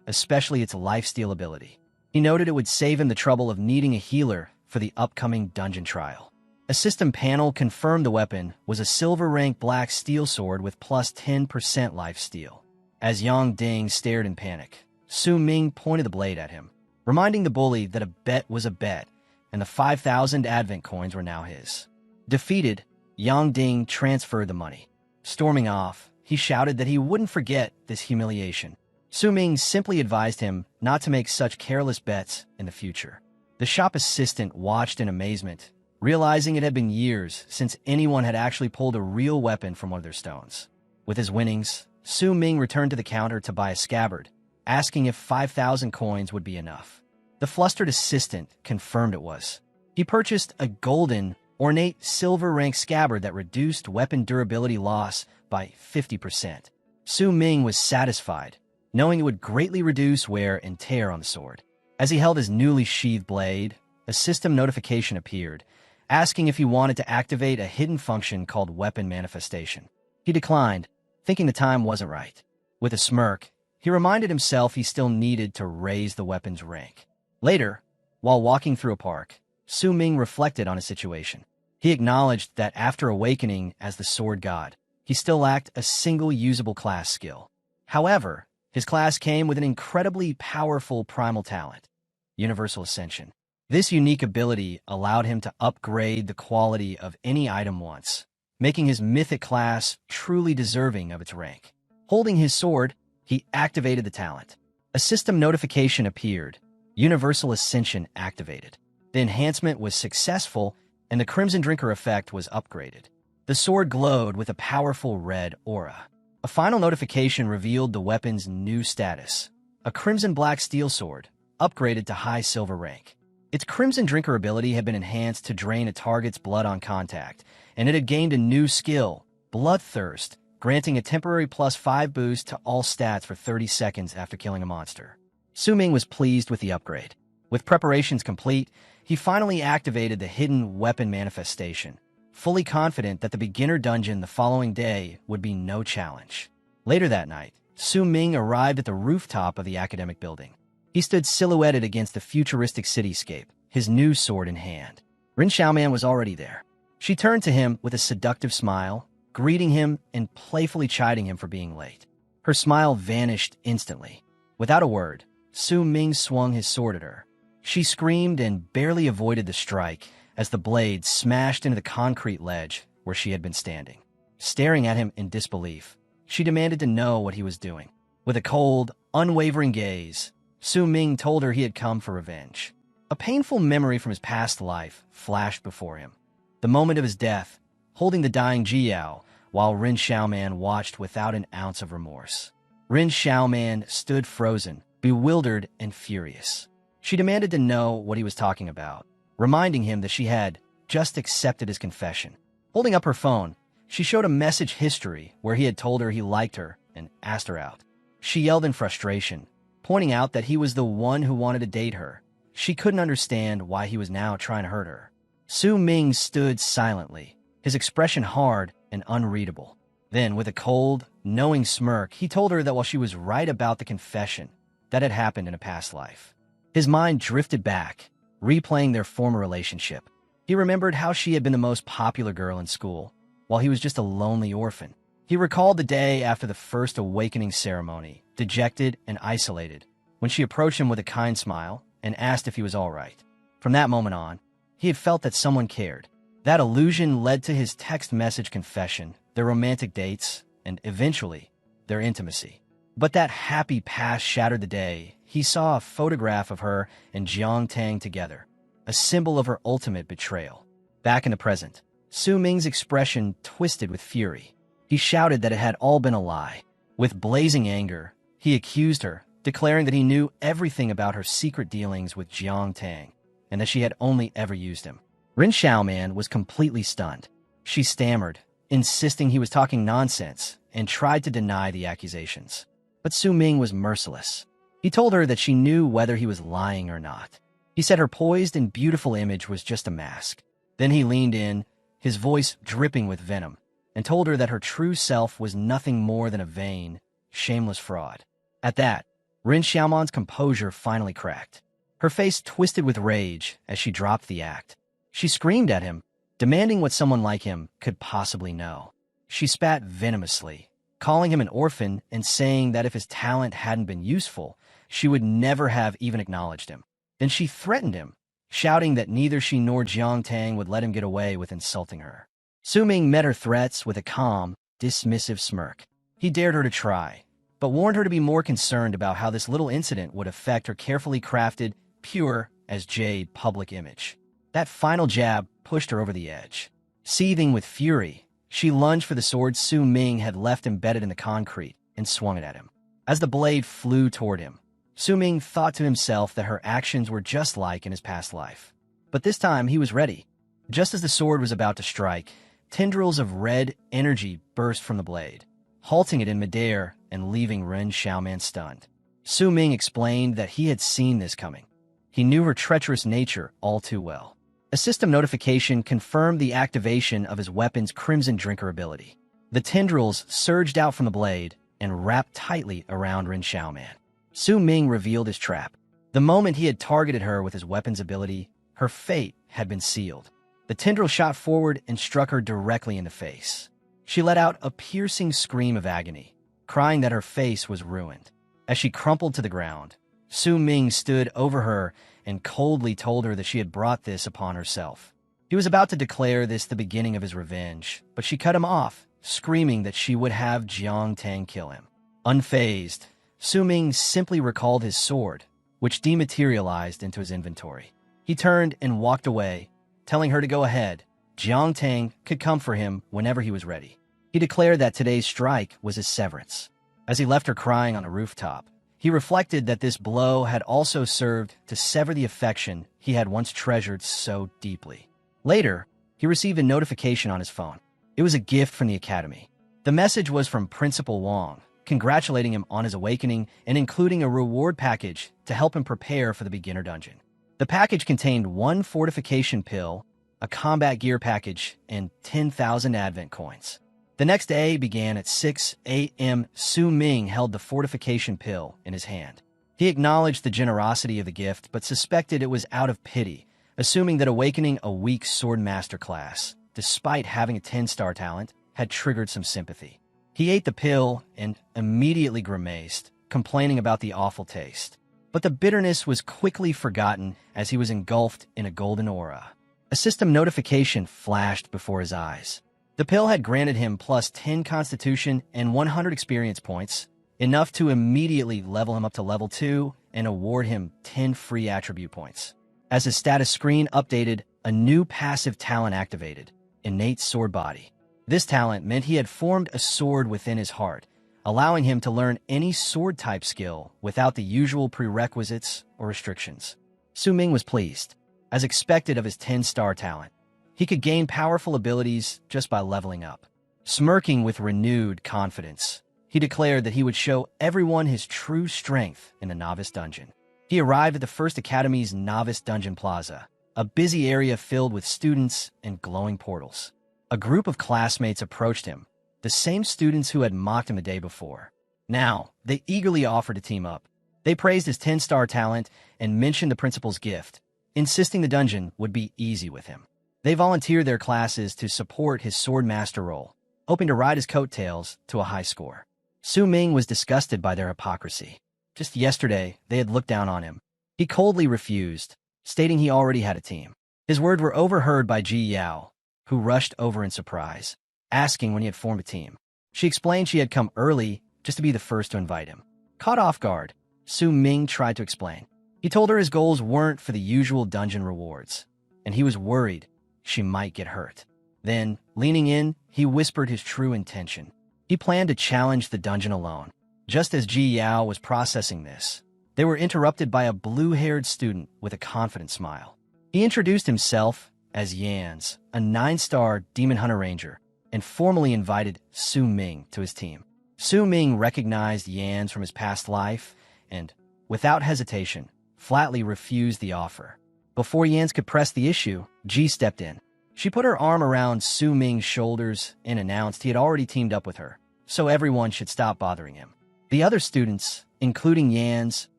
especially its lifesteal ability. He noted it would save him the trouble of needing a healer for the upcoming dungeon trial. A system panel confirmed the weapon was a silver rank black steel sword with plus 10% lifesteal. As Yang Ding stared in panic, Su Ming pointed the blade at him, reminding the bully that a bet was a bet, and the 5,000 advent coins were now his. Defeated, Yang Ding transferred the money. Storming off, he shouted that he wouldn't forget this humiliation. Su Ming simply advised him not to make such careless bets in the future. The shop assistant watched in amazement, realizing it had been years since anyone had actually pulled a real weapon from one of their stones. With his winnings, Su Ming returned to the counter to buy a scabbard, asking if 5,000 coins would be enough. The flustered assistant confirmed it was. He purchased a golden, ornate silver rank scabbard that reduced weapon durability loss by 50%. Su Ming was satisfied, knowing it would greatly reduce wear and tear on the sword. As he held his newly sheathed blade, a system notification appeared, asking if he wanted to activate a hidden function called Weapon Manifestation. He declined, thinking the time wasn't right. With a smirk, he reminded himself he still needed to raise the weapon's rank. Later, while walking through a park, Su Ming reflected on his situation. He acknowledged that after awakening as the Sword God, he still lacked a single usable class skill. However, his class came with an incredibly powerful primal talent, Universal Ascension. This unique ability allowed him to upgrade the quality of any item once, making his mythic class truly deserving of its rank. Holding his sword, he activated the talent. A system notification appeared, Universal Ascension activated. The enhancement was successful, and the Crimson Drinker effect was upgraded. The sword glowed with a powerful red aura. A final notification revealed the weapon's new status, a Crimson Black Steel Sword, upgraded to high silver rank. Its Crimson Drinker ability had been enhanced to drain a target's blood on contact, and it had gained a new skill, Bloodthirst, granting a temporary +5 boost to all stats for 30 seconds after killing a monster. Su Ming was pleased with the upgrade. With preparations complete, he finally activated the hidden weapon manifestation, fully confident that the beginner dungeon the following day would be no challenge. Later that night, Su Ming arrived at the rooftop of the academic building. He stood silhouetted against the futuristic cityscape, his new sword in hand. Ren Xiaoman was already there. She turned to him with a seductive smile, greeting him and playfully chiding him for being late. Her smile vanished instantly. Without a word, Su Ming swung his sword at her. She screamed and barely avoided the strike as the blade smashed into the concrete ledge where she had been standing. Staring at him in disbelief, she demanded to know what he was doing. With a cold, unwavering gaze, Su Ming told her he had come for revenge. A painful memory from his past life flashed before him. The moment of his death, holding the dying Jiao, while Ren Xiaoman watched without an ounce of remorse. Ren Xiaoman stood frozen, bewildered and furious. She demanded to know what he was talking about, reminding him that she had just accepted his confession. Holding up her phone, she showed a message history where he had told her he liked her and asked her out. She yelled in frustration, pointing out that he was the one who wanted to date her. She couldn't understand why he was now trying to hurt her. Su Ming stood silently, his expression hard and unreadable. Then, with a cold, knowing smirk, he told her that while she was right about the confession, that had happened in a past life. His mind drifted back, replaying their former relationship. He remembered how she had been the most popular girl in school, while he was just a lonely orphan. He recalled the day after the first awakening ceremony, dejected and isolated, when she approached him with a kind smile and asked if he was all right. From that moment on, he had felt that someone cared. That illusion led to his text message confession, their romantic dates, and eventually, their intimacy. But that happy past shattered the day he saw a photograph of her and Jiang Tang together, a symbol of her ultimate betrayal. Back in the present, Su Ming's expression twisted with fury. He shouted that it had all been a lie. With blazing anger, he accused her, declaring that he knew everything about her secret dealings with Jiang Tang, and that she had only ever used him. Ren Xiaoman was completely stunned. She stammered, insisting he was talking nonsense, and tried to deny the accusations. But Su Ming was merciless. He told her that she knew whether he was lying or not. He said her poised and beautiful image was just a mask. Then he leaned in, his voice dripping with venom, and told her that her true self was nothing more than a vain, shameless fraud. At that, Ren Xiaoman's composure finally cracked. Her face twisted with rage as she dropped the act. She screamed at him, demanding what someone like him could possibly know. She spat venomously, calling him an orphan and saying that if his talent hadn't been useful, she would never have even acknowledged him. Then she threatened him, shouting that neither she nor Jiang Tang would let him get away with insulting her. Su Ming met her threats with a calm, dismissive smirk. He dared her to try, but warned her to be more concerned about how this little incident would affect her carefully crafted, pure as jade public image. That final jab pushed her over the edge. Seething with fury, she lunged for the sword Su Ming had left embedded in the concrete and swung it at him. As the blade flew toward him, Su Ming thought to himself that her actions were just like in his past life. But this time he was ready. Just as the sword was about to strike, tendrils of red energy burst from the blade, halting it in midair and leaving Ren Xiaoman stunned. Su Ming explained that he had seen this coming. He knew her treacherous nature all too well. A system notification confirmed the activation of his weapon's Crimson Drinker ability. The tendrils surged out from the blade and wrapped tightly around Ren Xiaoman. Su Ming revealed his trap. The moment he had targeted her with his weapon's ability, her fate had been sealed. The tendril shot forward and struck her directly in the face. She let out a piercing scream of agony, crying that her face was ruined. As she crumpled to the ground, Su Ming stood over her and coldly told her that she had brought this upon herself. He was about to declare this the beginning of his revenge, but she cut him off, screaming that she would have Jiang Tang kill him. Unfazed, Su Ming simply recalled his sword, which dematerialized into his inventory. He turned and walked away, telling her to go ahead. Jiang Tang could come for him whenever he was ready. He declared that today's strike was his severance. As he left her crying on a rooftop, he reflected that this blow had also served to sever the affection he had once treasured so deeply. Later, he received a notification on his phone. It was a gift from the academy. The message was from Principal Wang, congratulating him on his awakening and including a reward package to help him prepare for the beginner dungeon. The package contained 1 fortification pill, a combat gear package, and 10,000 advent coins. The next day began at 6 a.m. Su Ming held the fortification pill in his hand. He acknowledged the generosity of the gift, but suspected it was out of pity, assuming that awakening a weak sword master class, despite having a 10-star talent, had triggered some sympathy. He ate the pill and immediately grimaced, complaining about the awful taste. But the bitterness was quickly forgotten as he was engulfed in a golden aura. A system notification flashed before his eyes. The pill had granted him plus 10 constitution and 100 experience points, enough to immediately level him up to level 2 and award him 10 free attribute points. As his status screen updated, a new passive talent activated, Innate Sword Body. This talent meant he had formed a sword within his heart, allowing him to learn any sword-type skill without the usual prerequisites or restrictions. Su Ming was pleased. As expected of his 10-star talent, he could gain powerful abilities just by leveling up. Smirking with renewed confidence, he declared that he would show everyone his true strength in the Novice Dungeon. He arrived at the First Academy's Novice Dungeon Plaza, a busy area filled with students and glowing portals. A group of classmates approached him, the same students who had mocked him the day before. Now, they eagerly offered to team up. They praised his 10-star talent and mentioned the principal's gift, insisting the dungeon would be easy with him. They volunteered their classes to support his sword master role, hoping to ride his coattails to a high score. Su Ming was disgusted by their hypocrisy. Just yesterday, they had looked down on him. He coldly refused, stating he already had a team. His words were overheard by Ji Yao, who rushed over in surprise, asking when he had formed a team. She explained she had come early just to be the first to invite him. Caught off guard, Su Ming tried to explain. He told her his goals weren't for the usual dungeon rewards, and he was worried she might get hurt. Then, leaning in, he whispered his true intention. He planned to challenge the dungeon alone. Just as Ji Yao was processing this, they were interrupted by a blue-haired student with a confident smile. He introduced himself as Yans, a 9-star Demon Hunter Ranger, and formally invited Su Ming to his team. Su Ming recognized Yans from his past life and, without hesitation, flatly refused the offer. Before Yans could press the issue, Ji stepped in. She put her arm around Su Ming's shoulders and announced he had already teamed up with her, so everyone should stop bothering him. The other students, including Yans,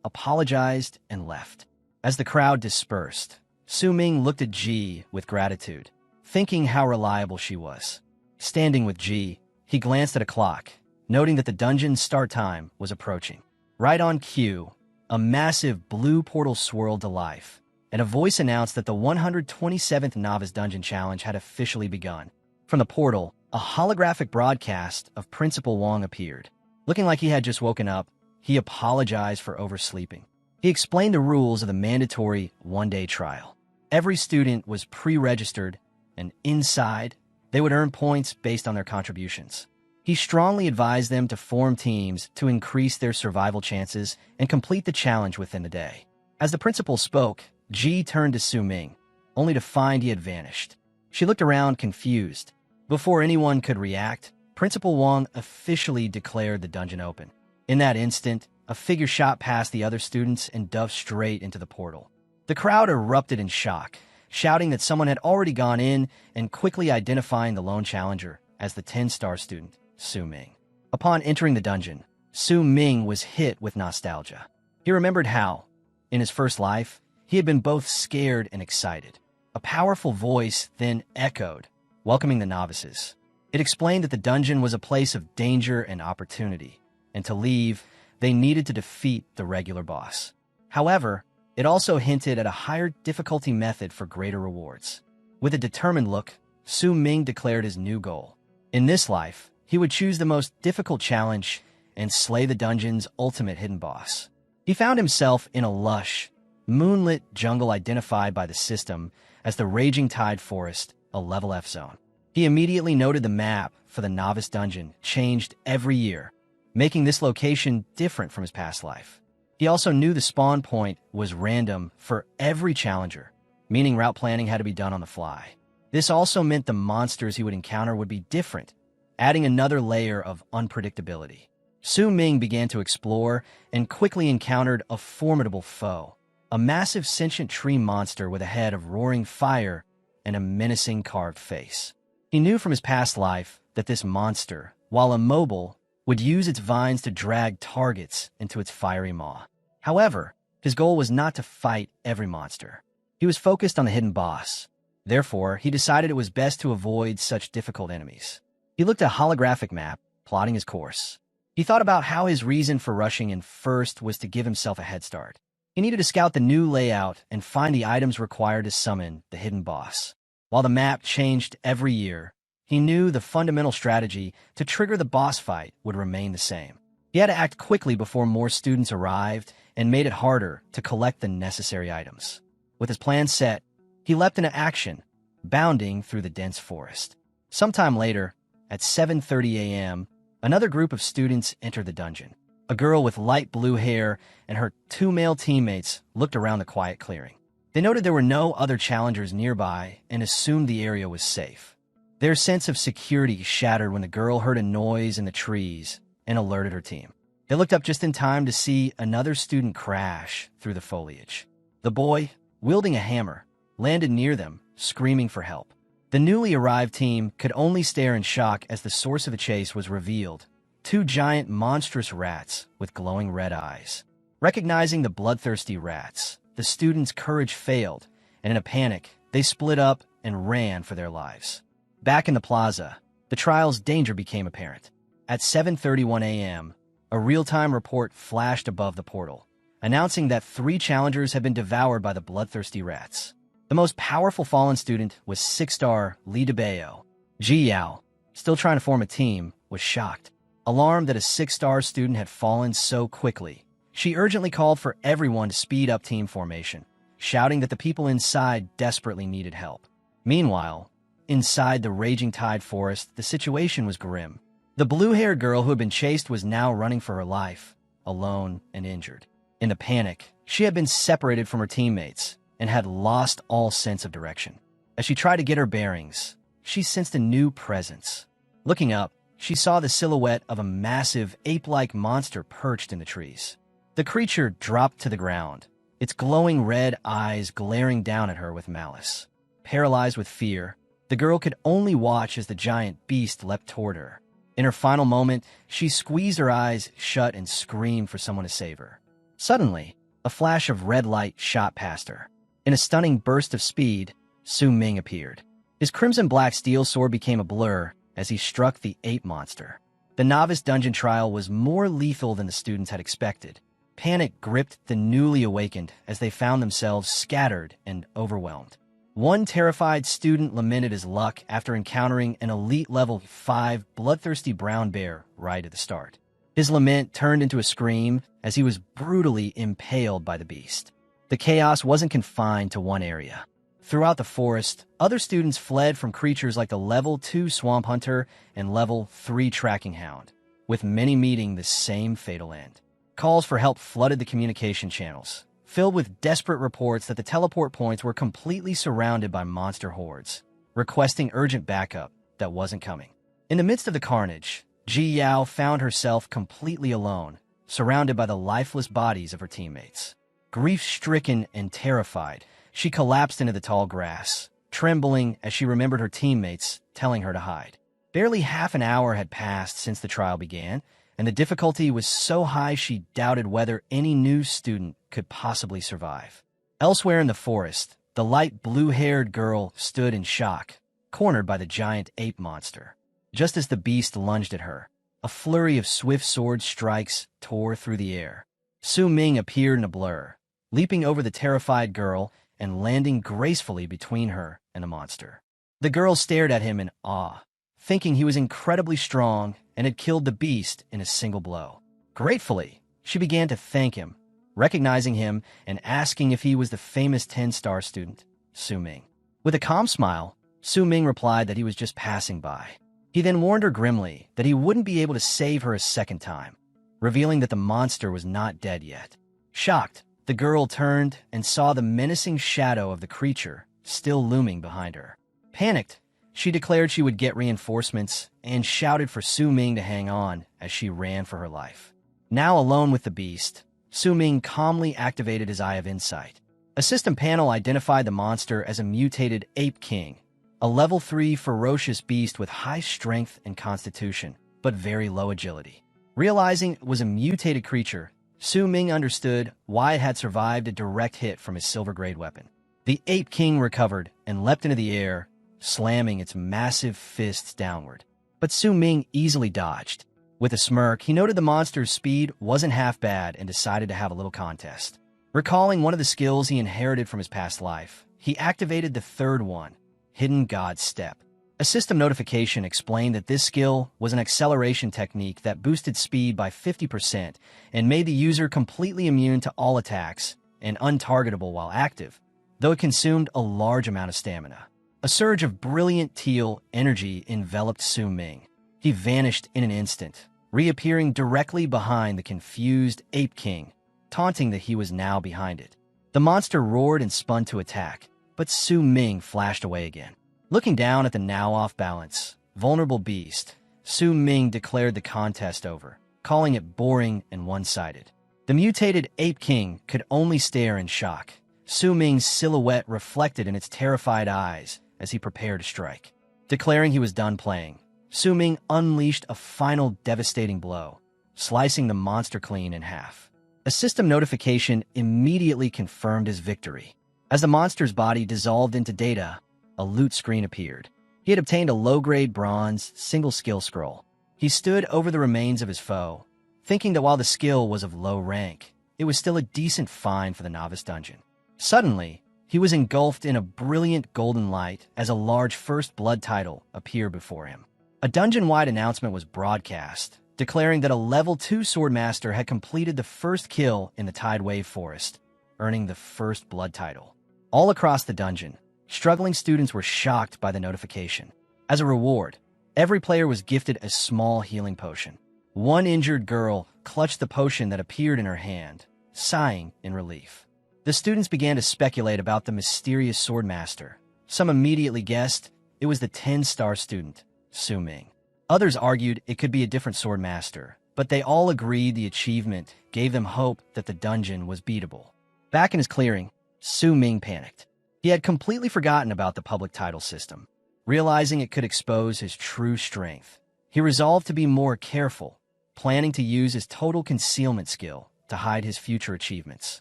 apologized and left. As the crowd dispersed, Su Ming looked at Ji with gratitude, thinking how reliable she was. Standing with Ji, he glanced at a clock, noting that the dungeon's start time was approaching. Right on cue, a massive blue portal swirled to life, and a voice announced that the 127th Novice Dungeon Challenge had officially begun. From the portal, a holographic broadcast of Principal Wong appeared. Looking like he had just woken up, he apologized for oversleeping. He explained the rules of the mandatory one-day trial. Every student was pre-registered, and inside, they would earn points based on their contributions. He strongly advised them to form teams to increase their survival chances and complete the challenge within the day. As the principal spoke, Ji turned to Su Ming, only to find he had vanished. She looked around confused. Before anyone could react, Principal Wong officially declared the dungeon open. In that instant, a figure shot past the other students and dove straight into the portal. The crowd erupted in shock, shouting that someone had already gone in and quickly identifying the lone challenger as the 10-star student, Su Ming. Upon entering the dungeon, Su Ming was hit with nostalgia. He remembered how, in his first life, he had been both scared and excited. A powerful voice then echoed, welcoming the novices. It explained that the dungeon was a place of danger and opportunity, and to leave, they needed to defeat the regular boss. However, it also hinted at a higher difficulty method for greater rewards. With a determined look, Su Ming declared his new goal. In this life, he would choose the most difficult challenge and slay the dungeon's ultimate hidden boss. He found himself in a lush, moonlit jungle identified by the system as the Raging Tide Forest, a level F zone. He immediately noted the map for the Novice Dungeon changed every year, making this location different from his past life. He also knew the spawn point was random for every challenger, meaning route planning had to be done on the fly. This also meant the monsters he would encounter would be different, adding another layer of unpredictability. Su Ming began to explore and quickly encountered a formidable foe, a massive sentient tree monster with a head of roaring fire and a menacing carved face. He knew from his past life that this monster, while immobile, would use its vines to drag targets into its fiery maw. However, his goal was not to fight every monster. He was focused on the hidden boss. Therefore, he decided it was best to avoid such difficult enemies. He looked at a holographic map, plotting his course. He thought about how his reason for rushing in first was to give himself a head start. He needed to scout the new layout and find the items required to summon the hidden boss. While the map changed every year, he knew the fundamental strategy to trigger the boss fight would remain the same. He had to act quickly before more students arrived and made it harder to collect the necessary items. With his plan set, he leapt into action, bounding through the dense forest. Sometime later, at 7:30 a.m., another group of students entered the dungeon. A girl with light blue hair and her two male teammates looked around the quiet clearing. They noted there were no other challengers nearby and assumed the area was safe. Their sense of security shattered when the girl heard a noise in the trees and alerted her team. They looked up just in time to see another student crash through the foliage. The boy, wielding a hammer, landed near them, screaming for help. The newly arrived team could only stare in shock as the source of the chase was revealed: two giant, monstrous rats with glowing red eyes. Recognizing the bloodthirsty rats, the students' courage failed, and in a panic, they split up and ran for their lives. Back in the plaza, the trial's danger became apparent. At 7:31 a.m., a real-time report flashed above the portal, announcing that 3 challengers had been devoured by the bloodthirsty rats. The most powerful fallen student was 6-star Lee DeBeo. Ji Yao, still trying to form a team, was shocked. Alarmed that a 6-star student had fallen so quickly, she urgently called for everyone to speed up team formation, shouting that the people inside desperately needed help. Meanwhile, inside the raging tide forest, the situation was grim. The blue-haired girl who had been chased was now running for her life, alone and injured. In the panic, she had been separated from her teammates and had lost all sense of direction. As she tried to get her bearings, she sensed a new presence. Looking up, she saw the silhouette of a massive, ape-like monster perched in the trees. The creature dropped to the ground, its glowing red eyes glaring down at her with malice. Paralyzed with fear, the girl could only watch as the giant beast leapt toward her. In her final moment, she squeezed her eyes shut and screamed for someone to save her. Suddenly, a flash of red light shot past her. In a stunning burst of speed, Su Ming appeared. His crimson-black steel sword became a blur as he struck the ape monster. The novice dungeon trial was more lethal than the students had expected. Panic gripped the newly awakened as they found themselves scattered and overwhelmed. One terrified student lamented his luck after encountering an elite level 5 bloodthirsty brown bear right at the start. His lament turned into a scream as he was brutally impaled by the beast. The chaos wasn't confined to one area. Throughout the forest, other students fled from creatures like the level 2 swamp hunter and level 3 tracking hound, with many meeting the same fatal end. Calls for help flooded the communication channels, filled with desperate reports that the teleport points were completely surrounded by monster hordes, requesting urgent backup that wasn't coming. In the midst of the carnage, Ji Yao found herself completely alone, surrounded by the lifeless bodies of her teammates. Grief-stricken and terrified, she collapsed into the tall grass, trembling as she remembered her teammates telling her to hide. Barely half an hour had passed since the trial began, and the difficulty was so high she doubted whether any new student could possibly survive. Elsewhere in the forest, the light blue-haired girl stood in shock, cornered by the giant ape monster. Just as the beast lunged at her, a flurry of swift sword strikes tore through the air. Su Ming appeared in a blur, leaping over the terrified girl and landing gracefully between her and the monster. The girl stared at him in awe, thinking he was incredibly strong and had killed the beast in a single blow. Gratefully, she began to thank him, recognizing him and asking if he was the famous 10-star student, Su Ming. With a calm smile, Su Ming replied that he was just passing by. He then warned her grimly that he wouldn't be able to save her a second time, revealing that the monster was not dead yet. Shocked, the girl turned and saw the menacing shadow of the creature still looming behind her. Panicked, she declared she would get reinforcements and shouted for Su Ming to hang on as she ran for her life. Now alone with the beast, Su Ming calmly activated his Eye of Insight. A system panel identified the monster as a mutated Ape King, a level 3 ferocious beast with high strength and constitution, but very low agility. Realizing it was a mutated creature, Su Ming understood why it had survived a direct hit from his silver-grade weapon. The Ape King recovered and leapt into the air, slamming its massive fists downward. But Su Ming easily dodged. With a smirk, he noted the monster's speed wasn't half bad and decided to have a little contest. Recalling one of the skills he inherited from his past life, he activated the third one, Hidden God Step. A system notification explained that this skill was an acceleration technique that boosted speed by 50% and made the user completely immune to all attacks and untargetable while active, though it consumed a large amount of stamina. A surge of brilliant teal energy enveloped Su Ming. He vanished in an instant, reappearing directly behind the confused Ape King, taunting that he was now behind it. The monster roared and spun to attack, but Su Ming flashed away again. Looking down at the now off-balance, vulnerable beast, Su Ming declared the contest over, calling it boring and one-sided. The mutated Ape King could only stare in shock, Su Ming's silhouette reflected in its terrified eyes as he prepared to strike. Declaring he was done playing, Su Ming unleashed a final devastating blow, slicing the monster clean in half. A system notification immediately confirmed his victory. As the monster's body dissolved into data, a loot screen appeared. He had obtained a low-grade bronze single-skill scroll. He stood over the remains of his foe, thinking that while the skill was of low rank, it was still a decent find for the novice dungeon. Suddenly, he was engulfed in a brilliant golden light as a large First Blood title appeared before him. A dungeon-wide announcement was broadcast, declaring that a Level 2 Swordmaster had completed the first kill in the Tide Wave Forest, earning the First Blood title. All across the dungeon, struggling students were shocked by the notification. As a reward, every player was gifted a small healing potion. One injured girl clutched the potion that appeared in her hand, sighing in relief. The students began to speculate about the mysterious Swordmaster. Some immediately guessed it was the 10-star student, Su Ming. Others argued it could be a different Swordmaster, but they all agreed the achievement gave them hope that the dungeon was beatable. Back in his clearing, Su Ming panicked. He had completely forgotten about the public title system. Realizing it could expose his true strength, he resolved to be more careful, planning to use his total concealment skill to hide his future achievements.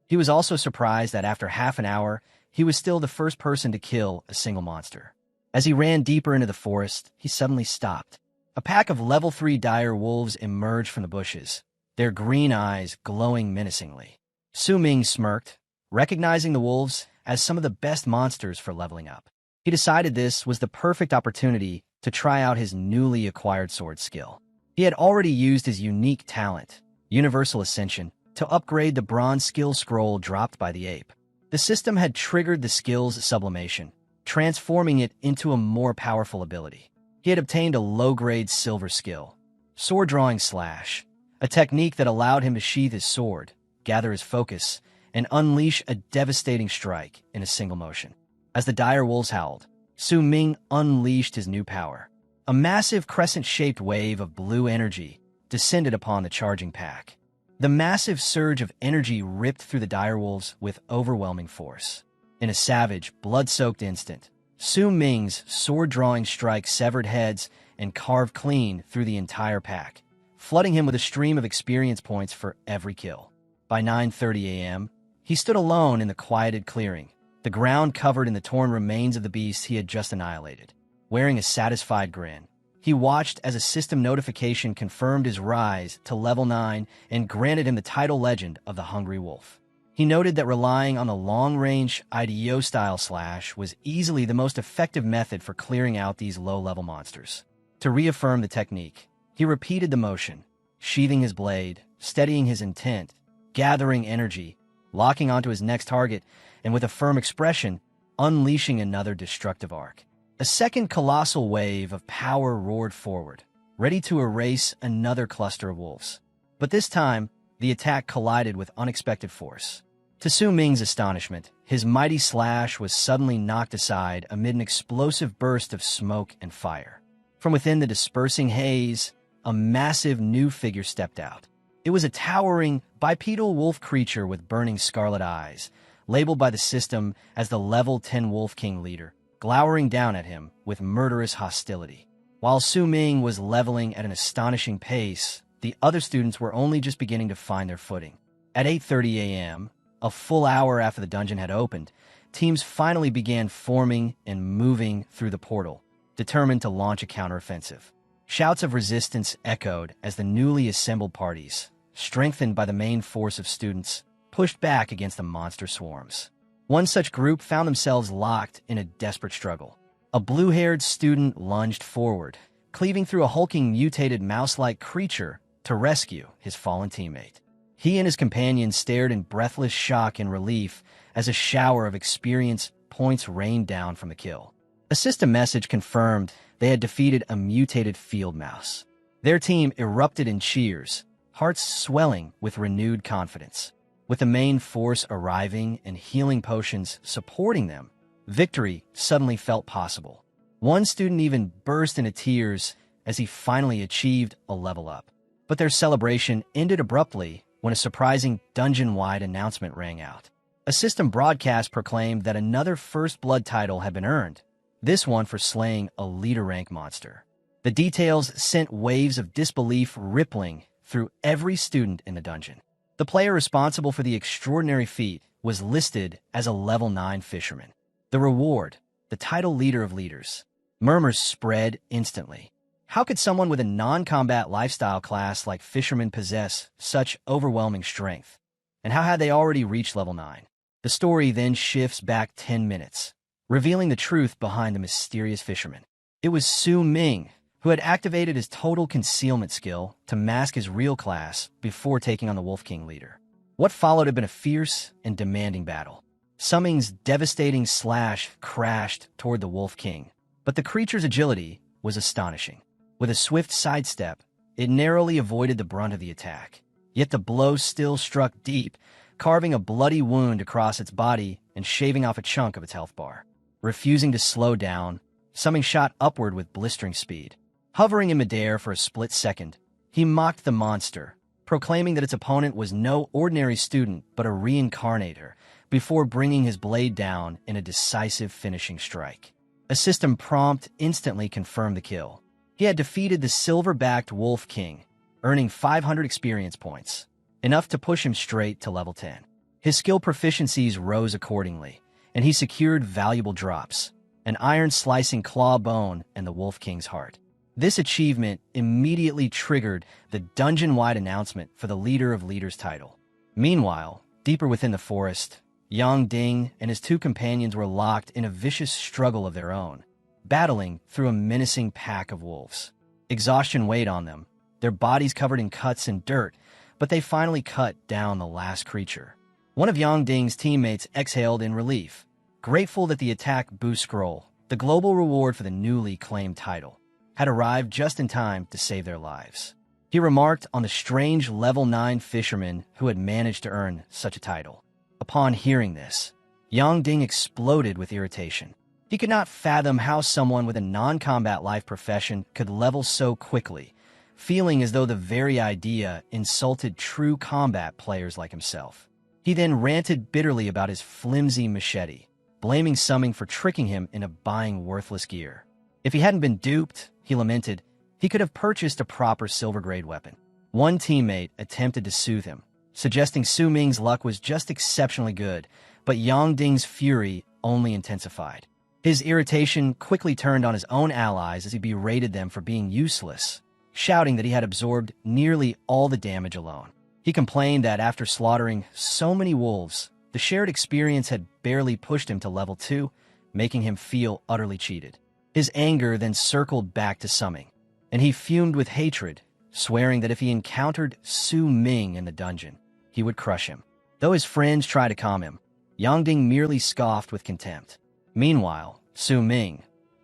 He was also surprised that after half an hour, he was still the first person to kill a single monster. As he ran deeper into the forest, he suddenly stopped. A pack of Level 3 dire wolves emerged from the bushes, their green eyes glowing menacingly. Su Ming smirked, recognizing the wolves as some of the best monsters for leveling up. He decided this was the perfect opportunity to try out his newly acquired sword skill. He had already used his unique talent, Universal Ascension, to upgrade the bronze skill scroll dropped by the ape. The system had triggered the skill's sublimation, transforming it into a more powerful ability. He had obtained a low-grade silver skill, Sword Drawing Slash, a technique that allowed him to sheath his sword, gather his focus, and unleash a devastating strike in a single motion. As the dire wolves howled, Su Ming unleashed his new power. A massive crescent-shaped wave of blue energy descended upon the charging pack. The massive surge of energy ripped through the dire wolves with overwhelming force. In a savage, blood-soaked instant, Su Ming's sword-drawing strike severed heads and carved clean through the entire pack, flooding him with a stream of experience points for every kill. By 9:30 a.m., he stood alone in the quieted clearing, the ground covered in the torn remains of the beast he had just annihilated. Wearing a satisfied grin, he watched as a system notification confirmed his rise to Level 9 and granted him the title legend of the Hungry Wolf. He noted that relying on the long-range IDO-style slash was easily the most effective method for clearing out these low-level monsters. To reaffirm the technique, he repeated the motion, sheathing his blade, steadying his intent, gathering energy, locking onto his next target, and with a firm expression, unleashing another destructive arc. A second colossal wave of power roared forward, ready to erase another cluster of wolves. But this time, the attack collided with unexpected force. To Su Ming's astonishment, his mighty slash was suddenly knocked aside amid an explosive burst of smoke and fire. From within the dispersing haze, a massive new figure stepped out. It was a towering, bipedal wolf creature with burning scarlet eyes, labeled by the system as the Level 10 Wolf King leader, glowering down at him with murderous hostility. While Su Ming was leveling at an astonishing pace, the other students were only just beginning to find their footing. At 8:30 a.m., a full hour after the dungeon had opened, teams finally began forming and moving through the portal, determined to launch a counteroffensive. Shouts of resistance echoed as the newly assembled parties, strengthened by the main force of students, pushed back against the monster swarms. One such group found themselves locked in a desperate struggle. A blue-haired student lunged forward, cleaving through a hulking mutated mouse-like creature to rescue his fallen teammate. He and his companions stared in breathless shock and relief as a shower of experience points rained down from the kill. A system message confirmed they had defeated a mutated field mouse. Their team erupted in cheers, hearts swelling with renewed confidence. With the main force arriving and healing potions supporting them, victory suddenly felt possible. One student even burst into tears as he finally achieved a level up. But their celebration ended abruptly when a surprising dungeon-wide announcement rang out. A system broadcast proclaimed that another First Blood title had been earned, this one for slaying a leader-rank monster. The details sent waves of disbelief rippling through every student in the dungeon. The player responsible for the extraordinary feat was listed as a level 9 fisherman. The reward, the title leader of leaders. Murmurs spread instantly. How could someone with a non-combat lifestyle class like fisherman possess such overwhelming strength? And how had they already reached level 9? The story then shifts back 10 minutes, revealing the truth behind the mysterious fisherman. It was Su Ming, who had activated his total concealment skill to mask his real class before taking on the Wolf King leader. What followed had been a fierce and demanding battle. Su Ming's devastating slash crashed toward the Wolf King, but the creature's agility was astonishing. With a swift sidestep, it narrowly avoided the brunt of the attack. Yet the blow still struck deep, carving a bloody wound across its body and shaving off a chunk of its health bar. Refusing to slow down, Su Ming shot upward with blistering speed. Hovering in midair for a split second, he mocked the monster, proclaiming that its opponent was no ordinary student but a reincarnator, before bringing his blade down in a decisive finishing strike. A system prompt instantly confirmed the kill. He had defeated the silver-backed Wolf King, earning 500 experience points, enough to push him straight to level 10. His skill proficiencies rose accordingly, and he secured valuable drops, an iron-slicing claw bone and the Wolf King's heart. This achievement immediately triggered the dungeon-wide announcement for the Leader of Leaders title. Meanwhile, deeper within the forest, Yang Ding and his two companions were locked in a vicious struggle of their own, battling through a menacing pack of wolves. Exhaustion weighed on them, their bodies covered in cuts and dirt, but they finally cut down the last creature. One of Yang Ding's teammates exhaled in relief, grateful that the attack boost scroll, the global reward for the newly claimed title, had arrived just in time to save their lives. He remarked on the strange level 9 fisherman who had managed to earn such a title. Upon hearing this, Yang Ding exploded with irritation. He could not fathom how someone with a non-combat life profession could level so quickly, feeling as though the very idea insulted true combat players like himself. He then ranted bitterly about his flimsy machete, blaming Su Ming for tricking him into buying worthless gear. If he hadn't been duped, he lamented, he could have purchased a proper silver-grade weapon. One teammate attempted to soothe him, suggesting Su Ming's luck was just exceptionally good, but Yang Ding's fury only intensified. His irritation quickly turned on his own allies as he berated them for being useless, shouting that he had absorbed nearly all the damage alone. He complained that after slaughtering so many wolves, the shared experience had barely pushed him to level 2, making him feel utterly cheated. His anger then circled back to Su Ming, and he fumed with hatred, swearing that if he encountered Su Ming in the dungeon, he would crush him. Though his friends tried to calm him, Yang Ding merely scoffed with contempt. Meanwhile, Su Ming,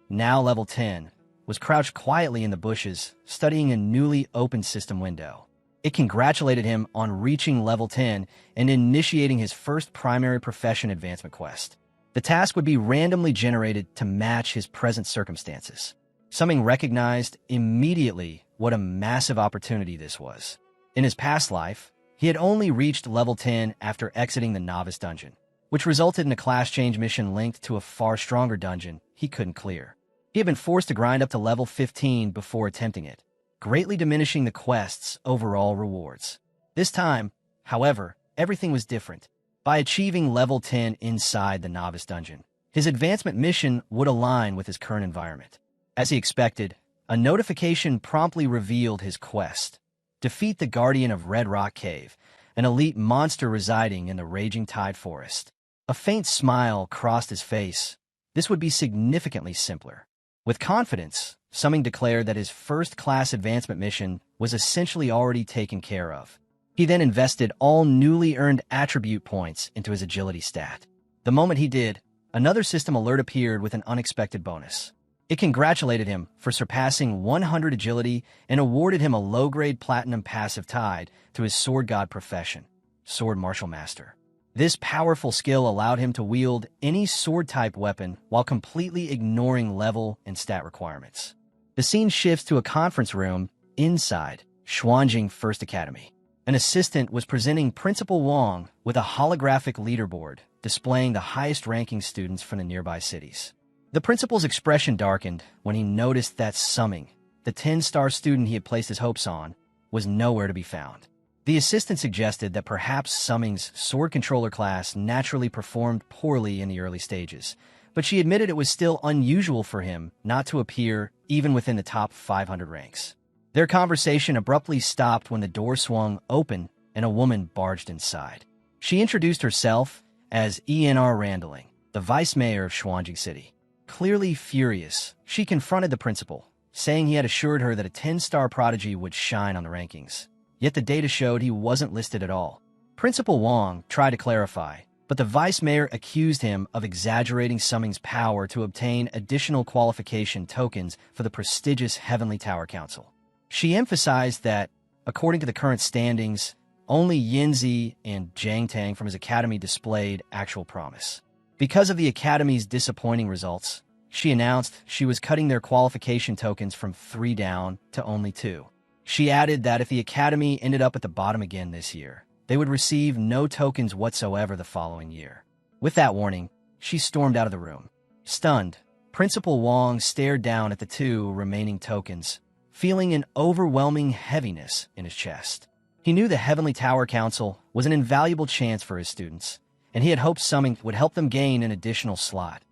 now level 10, was crouched quietly in the bushes, studying a newly opened system window. It congratulated him on reaching level 10 and initiating his first primary profession advancement quest. The task would be randomly generated to match his present circumstances. Su Ming recognized immediately what a massive opportunity this was. In his past life, he had only reached level 10 after exiting the novice dungeon, which resulted in a class change mission linked to a far stronger dungeon he couldn't clear. He had been forced to grind up to level 15 before attempting it, greatly diminishing the quest's overall rewards. This time, however, everything was different. By achieving level 10 inside the novice dungeon, his advancement mission would align with his current environment. As he expected, a notification promptly revealed his quest: defeat the Guardian of Red Rock Cave, an elite monster residing in the raging tide forest. A faint smile crossed his face. This would be significantly simpler. With confidence, Summing declared that his first-class advancement mission was essentially already taken care of. He then invested all newly earned attribute points into his agility stat. The moment he did, another system alert appeared with an unexpected bonus. It congratulated him for surpassing 100 agility and awarded him a low-grade platinum passive tied to his sword god profession, Sword Martial Master. This powerful skill allowed him to wield any sword-type weapon while completely ignoring level and stat requirements. The scene shifts to a conference room inside Xuanjing First Academy. An assistant was presenting Principal Wang with a holographic leaderboard displaying the highest-ranking students from the nearby cities. The principal's expression darkened when he noticed that Summing, the 10-star student he had placed his hopes on, was nowhere to be found. The assistant suggested that perhaps Summing's sword controller class naturally performed poorly in the early stages, but she admitted it was still unusual for him not to appear even within the top 500 ranks. Their conversation abruptly stopped when the door swung open and a woman barged inside. She introduced herself as E.N.R. Randling, the vice mayor of Xuanjing City. Clearly furious, she confronted the principal, saying he had assured her that a 10-star prodigy would shine on the rankings. Yet the data showed he wasn't listed at all. Principal Wang tried to clarify, but the vice mayor accused him of exaggerating Summing's power to obtain additional qualification tokens for the prestigious Heavenly Tower Council. She emphasized that, according to the current standings, only Yinzi and Jiang Tang from his academy displayed actual promise. Because of the academy's disappointing results, she announced she was cutting their qualification tokens from 3 down to only 2. She added that if the academy ended up at the bottom again this year, they would receive no tokens whatsoever the following year. With that warning, she stormed out of the room. Stunned, Principal Wang stared down at the 2 remaining tokens, feeling an overwhelming heaviness in his chest. He knew the Heavenly Tower Council was an invaluable chance for his students, and he had hoped Summing would help them gain an additional slot,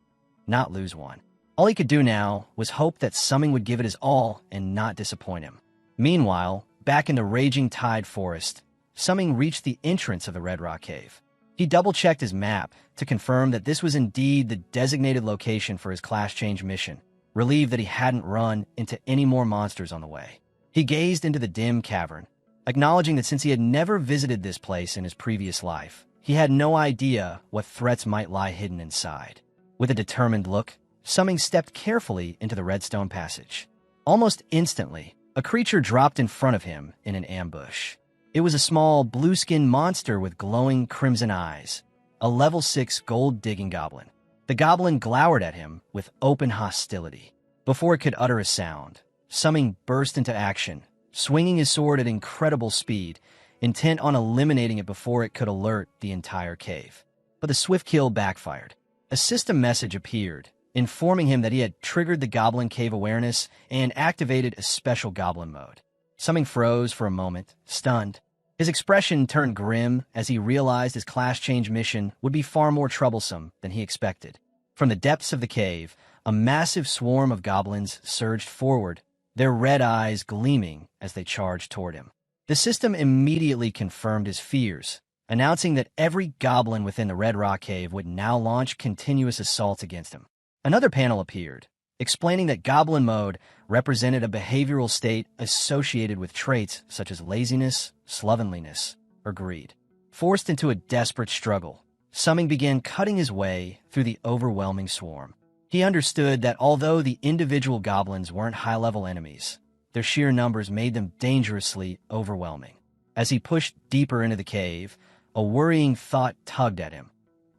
not lose one. All he could do now was hope that Summing would give it his all and not disappoint him. Meanwhile, back in the raging tide forest, Summing reached the entrance of the Red Rock Cave. He double-checked his map to confirm that this was indeed the designated location for his class change mission, relieved that he hadn't run into any more monsters on the way. He gazed into the dim cavern, acknowledging that since he had never visited this place in his previous life, he had no idea what threats might lie hidden inside. With a determined look, Summing stepped carefully into the redstone passage. Almost instantly, a creature dropped in front of him in an ambush. It was a small, blue-skinned monster with glowing crimson eyes, a level 6 gold-digging goblin. The goblin glowered at him with open hostility. Before it could utter a sound, Summing burst into action, swinging his sword at incredible speed, intent on eliminating it before it could alert the entire cave. But the swift kill backfired. A system message appeared, informing him that he had triggered the Goblin Cave awareness and activated a special Goblin mode. Summing froze for a moment, stunned. His expression turned grim as he realized his class change mission would be far more troublesome than he expected. From the depths of the cave, a massive swarm of goblins surged forward, their red eyes gleaming as they charged toward him. The system immediately confirmed his fears, announcing that every goblin within the Red Rock Cave would now launch continuous assaults against him. Another panel appeared, explaining that Goblin Mode represented a behavioral state associated with traits such as laziness, slovenliness, or greed. Forced into a desperate struggle, Summing began cutting his way through the overwhelming swarm. He understood that although the individual goblins weren't high-level enemies, their sheer numbers made them dangerously overwhelming. As he pushed deeper into the cave, a worrying thought tugged at him.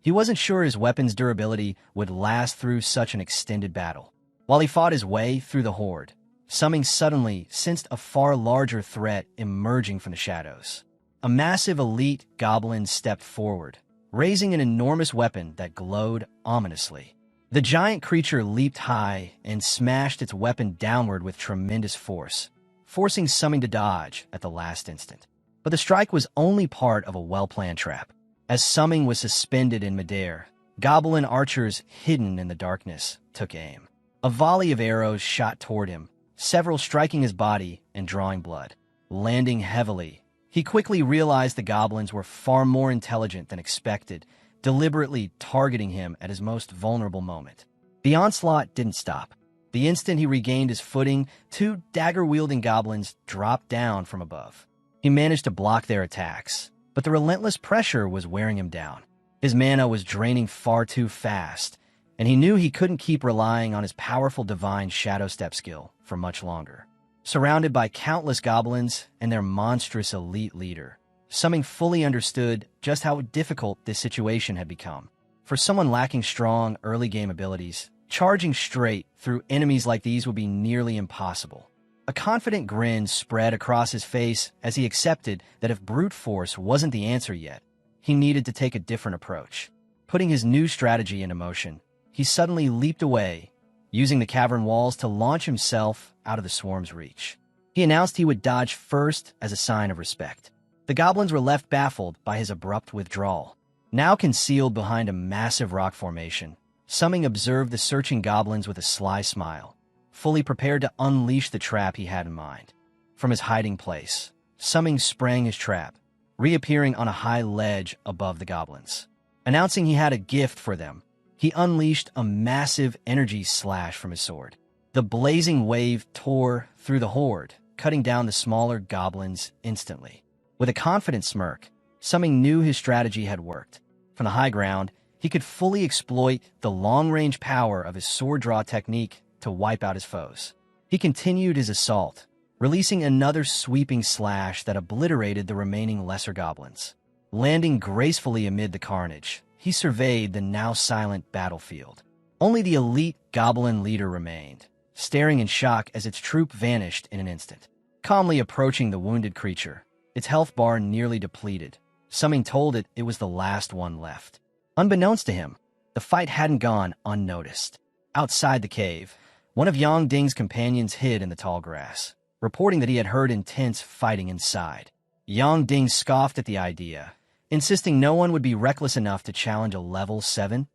He wasn't sure his weapon's durability would last through such an extended battle. While he fought his way through the horde, Summing suddenly sensed a far larger threat emerging from the shadows. A massive elite goblin stepped forward, raising an enormous weapon that glowed ominously. The giant creature leaped high and smashed its weapon downward with tremendous force, forcing Summing to dodge at the last instant. But the strike was only part of a well-planned trap. As Summing was suspended in midair, goblin archers hidden in the darkness took aim. A volley of arrows shot toward him, several striking his body and drawing blood. Landing heavily, He quickly realized the goblins were far more intelligent than expected, deliberately targeting him at his most vulnerable moment. The onslaught didn't stop. The instant he regained his footing, two dagger-wielding goblins dropped down from above. He managed to block their attacks, but the relentless pressure was wearing him down. His mana was draining far too fast, and he knew he couldn't keep relying on his powerful divine shadow step skill for much longer. Surrounded by countless goblins and their monstrous elite leader, Summing fully understood just how difficult this situation had become. For someone lacking strong early-game abilities, charging straight through enemies like these would be nearly impossible. A confident grin spread across his face as he accepted that if brute force wasn't the answer yet, he needed to take a different approach. Putting his new strategy into motion, he suddenly leaped away, using the cavern walls to launch himself out of the swarm's reach. He announced he would dodge first as a sign of respect. The goblins were left baffled by his abrupt withdrawal. Now concealed behind a massive rock formation, Summing observed the searching goblins with a sly smile, fully prepared to unleash the trap he had in mind. From his hiding place, Summing sprang his trap, reappearing on a high ledge above the goblins. Announcing he had a gift for them, he unleashed a massive energy slash from his sword. The blazing wave tore through the horde, cutting down the smaller goblins instantly. With a confident smirk, Summing knew his strategy had worked. From the high ground, he could fully exploit the long-range power of his sword draw technique to wipe out his foes. He continued his assault, releasing another sweeping slash that obliterated the remaining lesser goblins. Landing gracefully amid the carnage, he surveyed the now silent battlefield. Only the elite goblin leader remained, staring in shock as its troop vanished in an instant. Calmly approaching the wounded creature, its health bar nearly depleted, Summing told it was the last one left. Unbeknownst to him, the fight hadn't gone unnoticed. Outside the cave, one of Yang Ding's companions hid in the tall grass, reporting that he had heard intense fighting inside. Yang Ding scoffed at the idea, insisting no one would be reckless enough to challenge a level 7+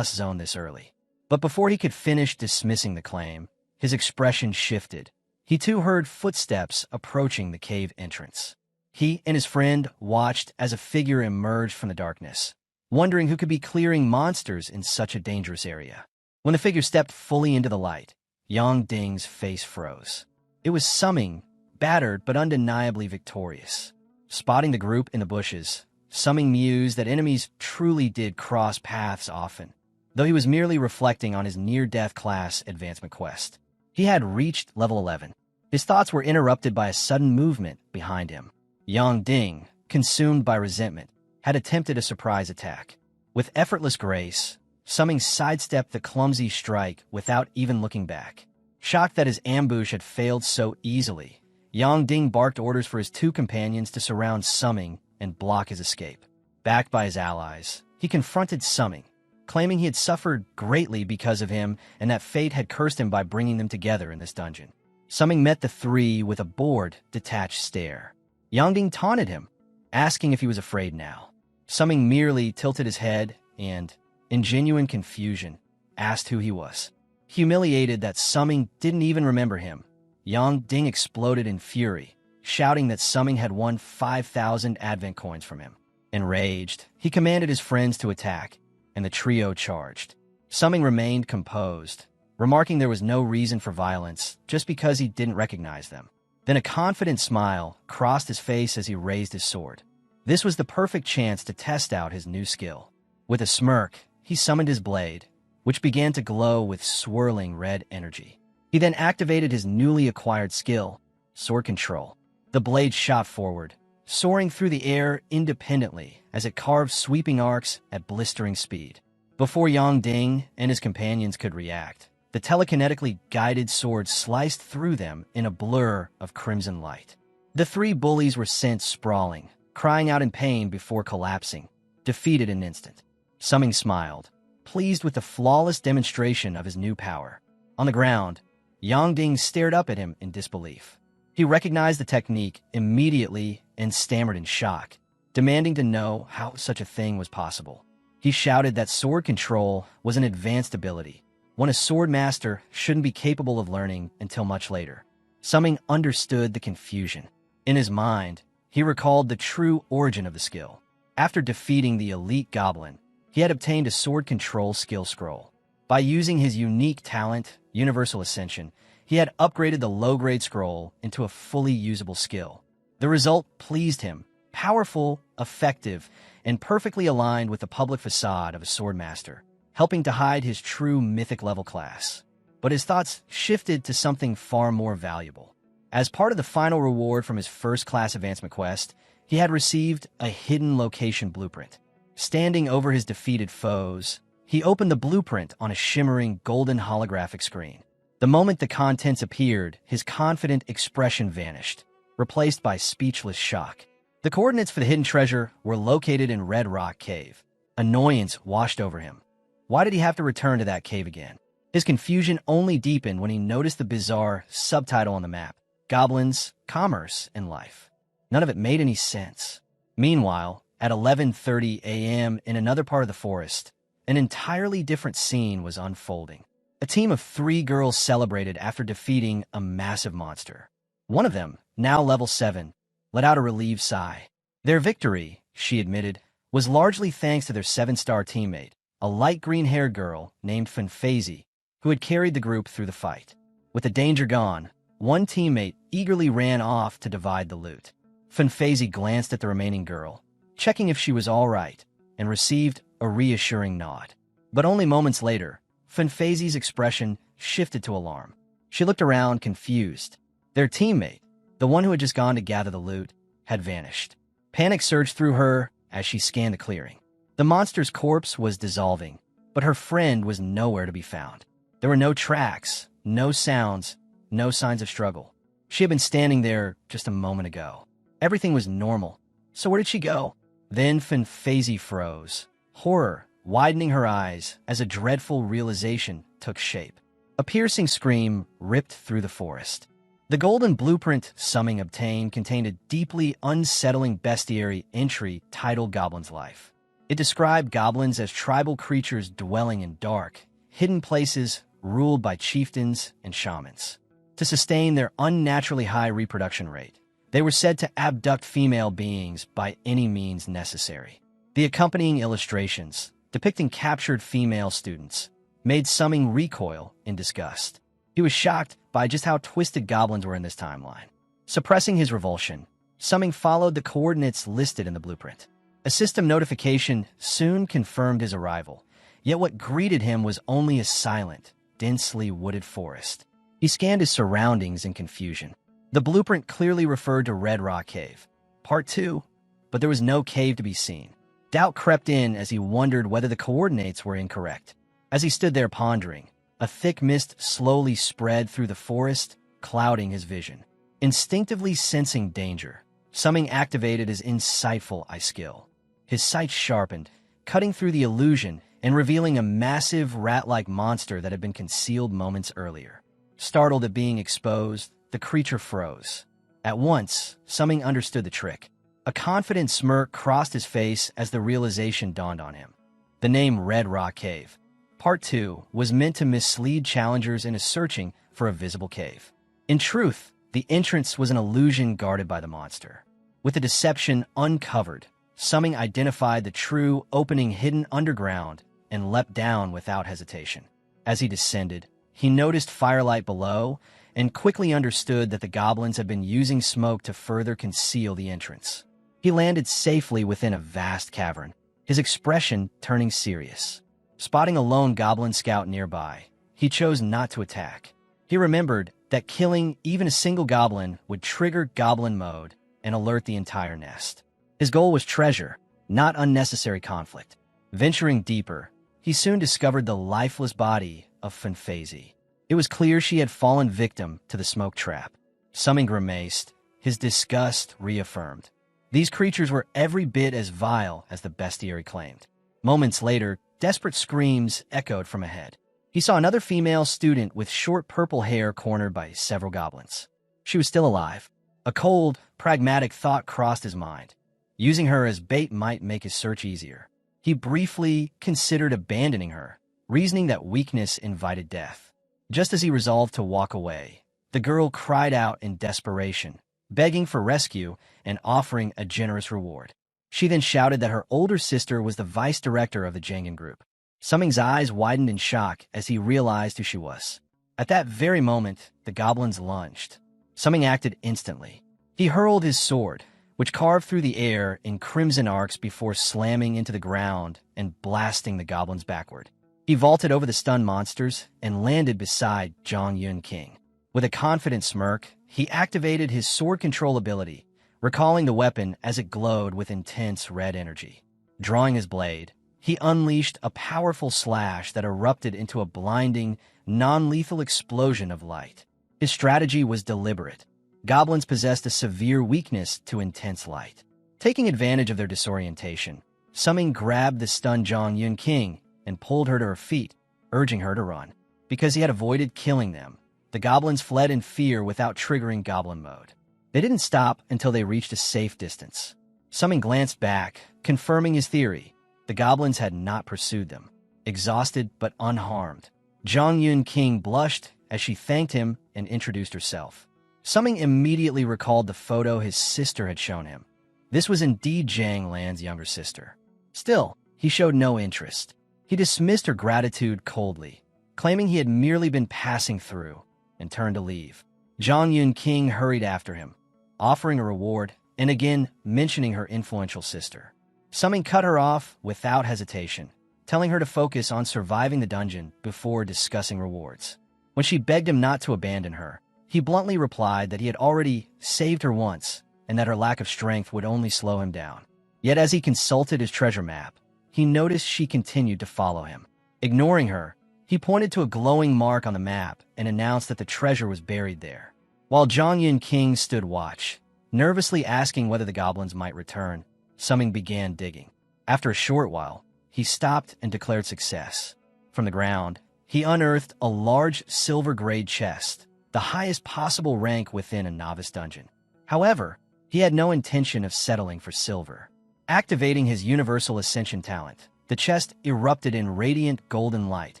zone this early. But before he could finish dismissing the claim, his expression shifted. He too heard footsteps approaching the cave entrance. He and his friend watched as a figure emerged from the darkness, wondering who could be clearing monsters in such a dangerous area. When the figure stepped fully into the light, Yang Ding's face froze. It was Summing, battered but undeniably victorious. Spotting the group in the bushes, Summing mused that enemies truly did cross paths often, though he was merely reflecting on his near-death class advancement quest. He had reached level 11. His thoughts were interrupted by a sudden movement behind him. Yang Ding, consumed by resentment, had attempted a surprise attack. With effortless grace, Summing sidestepped the clumsy strike without even looking back. Shocked that his ambush had failed so easily, Yang Ding barked orders for his two companions to surround Summing and block his escape. Backed by his allies, he confronted Summing, claiming he had suffered greatly because of him and that fate had cursed him by bringing them together in this dungeon. Summing met the three with a bored, detached stare. Yang Ding taunted him, asking if he was afraid now. Summing merely tilted his head and, in genuine confusion, asked who he was. Humiliated that Summing didn't even remember him, Yang Ding exploded in fury, shouting that Summing had won 5,000 advent coins from him. Enraged, he commanded his friends to attack, and the trio charged. Summing remained composed, remarking there was no reason for violence just because he didn't recognize them. Then a confident smile crossed his face as he raised his sword. This was the perfect chance to test out his new skill. With a smirk, he summoned his blade, which began to glow with swirling red energy. He then activated his newly acquired skill, Sword Control. The blade shot forward, soaring through the air independently as it carved sweeping arcs at blistering speed. Before Yang Ding and his companions could react, the telekinetically guided sword sliced through them in a blur of crimson light. The three bullies were sent sprawling, crying out in pain before collapsing, defeated in an instant. Summing smiled, pleased with the flawless demonstration of his new power. On the ground, Yang Ding stared up at him in disbelief. He recognized the technique immediately and stammered in shock, demanding to know how such a thing was possible. He shouted that sword control was an advanced ability, one a sword master shouldn't be capable of learning until much later. Summing understood the confusion. In his mind, He recalled the true origin of the skill. After defeating the elite goblin, he had obtained a sword control skill scroll. By using his unique talent, Universal Ascension, he had upgraded the low-grade scroll into a fully usable skill. The result pleased him: powerful, effective, and perfectly aligned with the public facade of a swordmaster, helping to hide his true mythic level class. But his thoughts shifted to something far more valuable. As part of the final reward from his first-class advancement quest, he had received a hidden location blueprint. Standing over his defeated foes, he opened the blueprint on a shimmering golden holographic screen. The moment the contents appeared, his confident expression vanished, replaced by speechless shock. The coordinates for the hidden treasure were located in Red Rock Cave. Annoyance washed over him. Why did he have to return to that cave again? His confusion only deepened when he noticed the bizarre subtitle on the map: Goblins, Commerce, and Life. None of it made any sense. Meanwhile, at 11:30 a.m. in another part of the forest, an entirely different scene was unfolding. A team of 3 girls celebrated after defeating a massive monster. One of them, now level 7, let out a relieved sigh. Their victory, she admitted, was largely thanks to their 7-star teammate, a light green-haired girl named Funfazi, who had carried the group through the fight. With the danger gone, one teammate eagerly ran off to divide the loot. Funfazi glanced at the remaining girl, checking if she was all right, and received a reassuring nod. But only moments later, Funfazi's expression shifted to alarm. She looked around, confused. Their teammate, the one who had just gone to gather the loot, had vanished. Panic surged through her as she scanned the clearing. The monster's corpse was dissolving, but her friend was nowhere to be found. There were no tracks, no sounds, no signs of struggle. She had been standing there just a moment ago. Everything was normal. So where did she go? Then Funfazi froze, horror widening her eyes as a dreadful realization took shape. A piercing scream ripped through the forest. The golden blueprint Summing obtained contained a deeply unsettling bestiary entry titled Goblin's Life. It described goblins as tribal creatures dwelling in dark, hidden places ruled by chieftains and shamans. To sustain their unnaturally high reproduction rate, they were said to abduct female beings by any means necessary. The accompanying illustrations, depicting captured female students, made Summing recoil in disgust. He was shocked by just how twisted goblins were in this timeline. Suppressing his revulsion, Summing followed the coordinates listed in the blueprint. A system notification soon confirmed his arrival, yet what greeted him was only a silent, densely wooded forest. He scanned his surroundings in confusion. The blueprint clearly referred to Red Rock Cave, Part 2, but there was no cave to be seen. Doubt crept in as he wondered whether the coordinates were incorrect. As he stood there pondering, a thick mist slowly spread through the forest, clouding his vision. Instinctively sensing danger, Summing activated his insightful eye skill. His sight sharpened, cutting through the illusion and revealing a massive rat-like monster that had been concealed moments earlier. Startled at being exposed, the creature froze. At once, Summing understood the trick. A confident smirk crossed his face as the realization dawned on him. The name Red Rock Cave, Part 2, was meant to mislead challengers into searching for a visible cave. In truth, the entrance was an illusion guarded by the monster. With the deception uncovered, Summing identified the true opening hidden underground and leapt down without hesitation. As he descended, he noticed firelight below and quickly understood that the goblins had been using smoke to further conceal the entrance. He landed safely within a vast cavern, his expression turning serious. Spotting a lone goblin scout nearby, he chose not to attack. He remembered that killing even a single goblin would trigger goblin mode and alert the entire nest. His goal was treasure, not unnecessary conflict. Venturing deeper, he soon discovered the lifeless body of Funfazi. It was clear she had fallen victim to the smoke trap. Summing grimaced, his disgust reaffirmed. These creatures were every bit as vile as the bestiary claimed. Moments later, desperate screams echoed from ahead. He saw another female student with short purple hair cornered by several goblins. She was still alive. A cold, pragmatic thought crossed his mind. Using her as bait might make his search easier. He briefly considered abandoning her, reasoning that weakness invited death. Just as he resolved to walk away, the girl cried out in desperation, begging for rescue and offering a generous reward. She then shouted that her older sister was the vice director of the Jangan group. Summing's eyes widened in shock as he realized who she was. At that very moment, the goblins lunged. Summing acted instantly. He hurled his sword, which carved through the air in crimson arcs before slamming into the ground and blasting the goblins backward. He vaulted over the stunned monsters and landed beside Zhang Yun King. With a confident smirk, he activated his sword control ability, recalling the weapon as it glowed with intense red energy. Drawing his blade, he unleashed a powerful slash that erupted into a blinding, non-lethal explosion of light. His strategy was deliberate. Goblins possessed a severe weakness to intense light. Taking advantage of their disorientation, Summing grabbed the stunned Zhang Yun King and pulled her to her feet, urging her to run. Because he had avoided killing them, the goblins fled in fear without triggering goblin mode. They didn't stop until they reached a safe distance. Summing glanced back, confirming his theory. The goblins had not pursued them. Exhausted but unharmed, Zhang Yun King blushed as she thanked him and introduced herself. Summing immediately recalled the photo his sister had shown him. This was indeed Zhang Lan's younger sister. Still, he showed no interest. He dismissed her gratitude coldly, claiming he had merely been passing through, and turned to leave. Zhang Yun King hurried after him, offering a reward and again mentioning her influential sister. Summing cut her off without hesitation, telling her to focus on surviving the dungeon before discussing rewards. When she begged him not to abandon her, he bluntly replied that he had already saved her once and that her lack of strength would only slow him down. Yet as he consulted his treasure map, he noticed she continued to follow him. Ignoring her, he pointed to a glowing mark on the map and announced that the treasure was buried there. While Zhang Yun King stood watch, nervously asking whether the goblins might return, Summing began digging. After a short while, he stopped and declared success. From the ground, he unearthed a large silver-grade chest, the highest possible rank within a novice dungeon. However, he had no intention of settling for silver. Activating his universal ascension talent, the chest erupted in radiant golden light,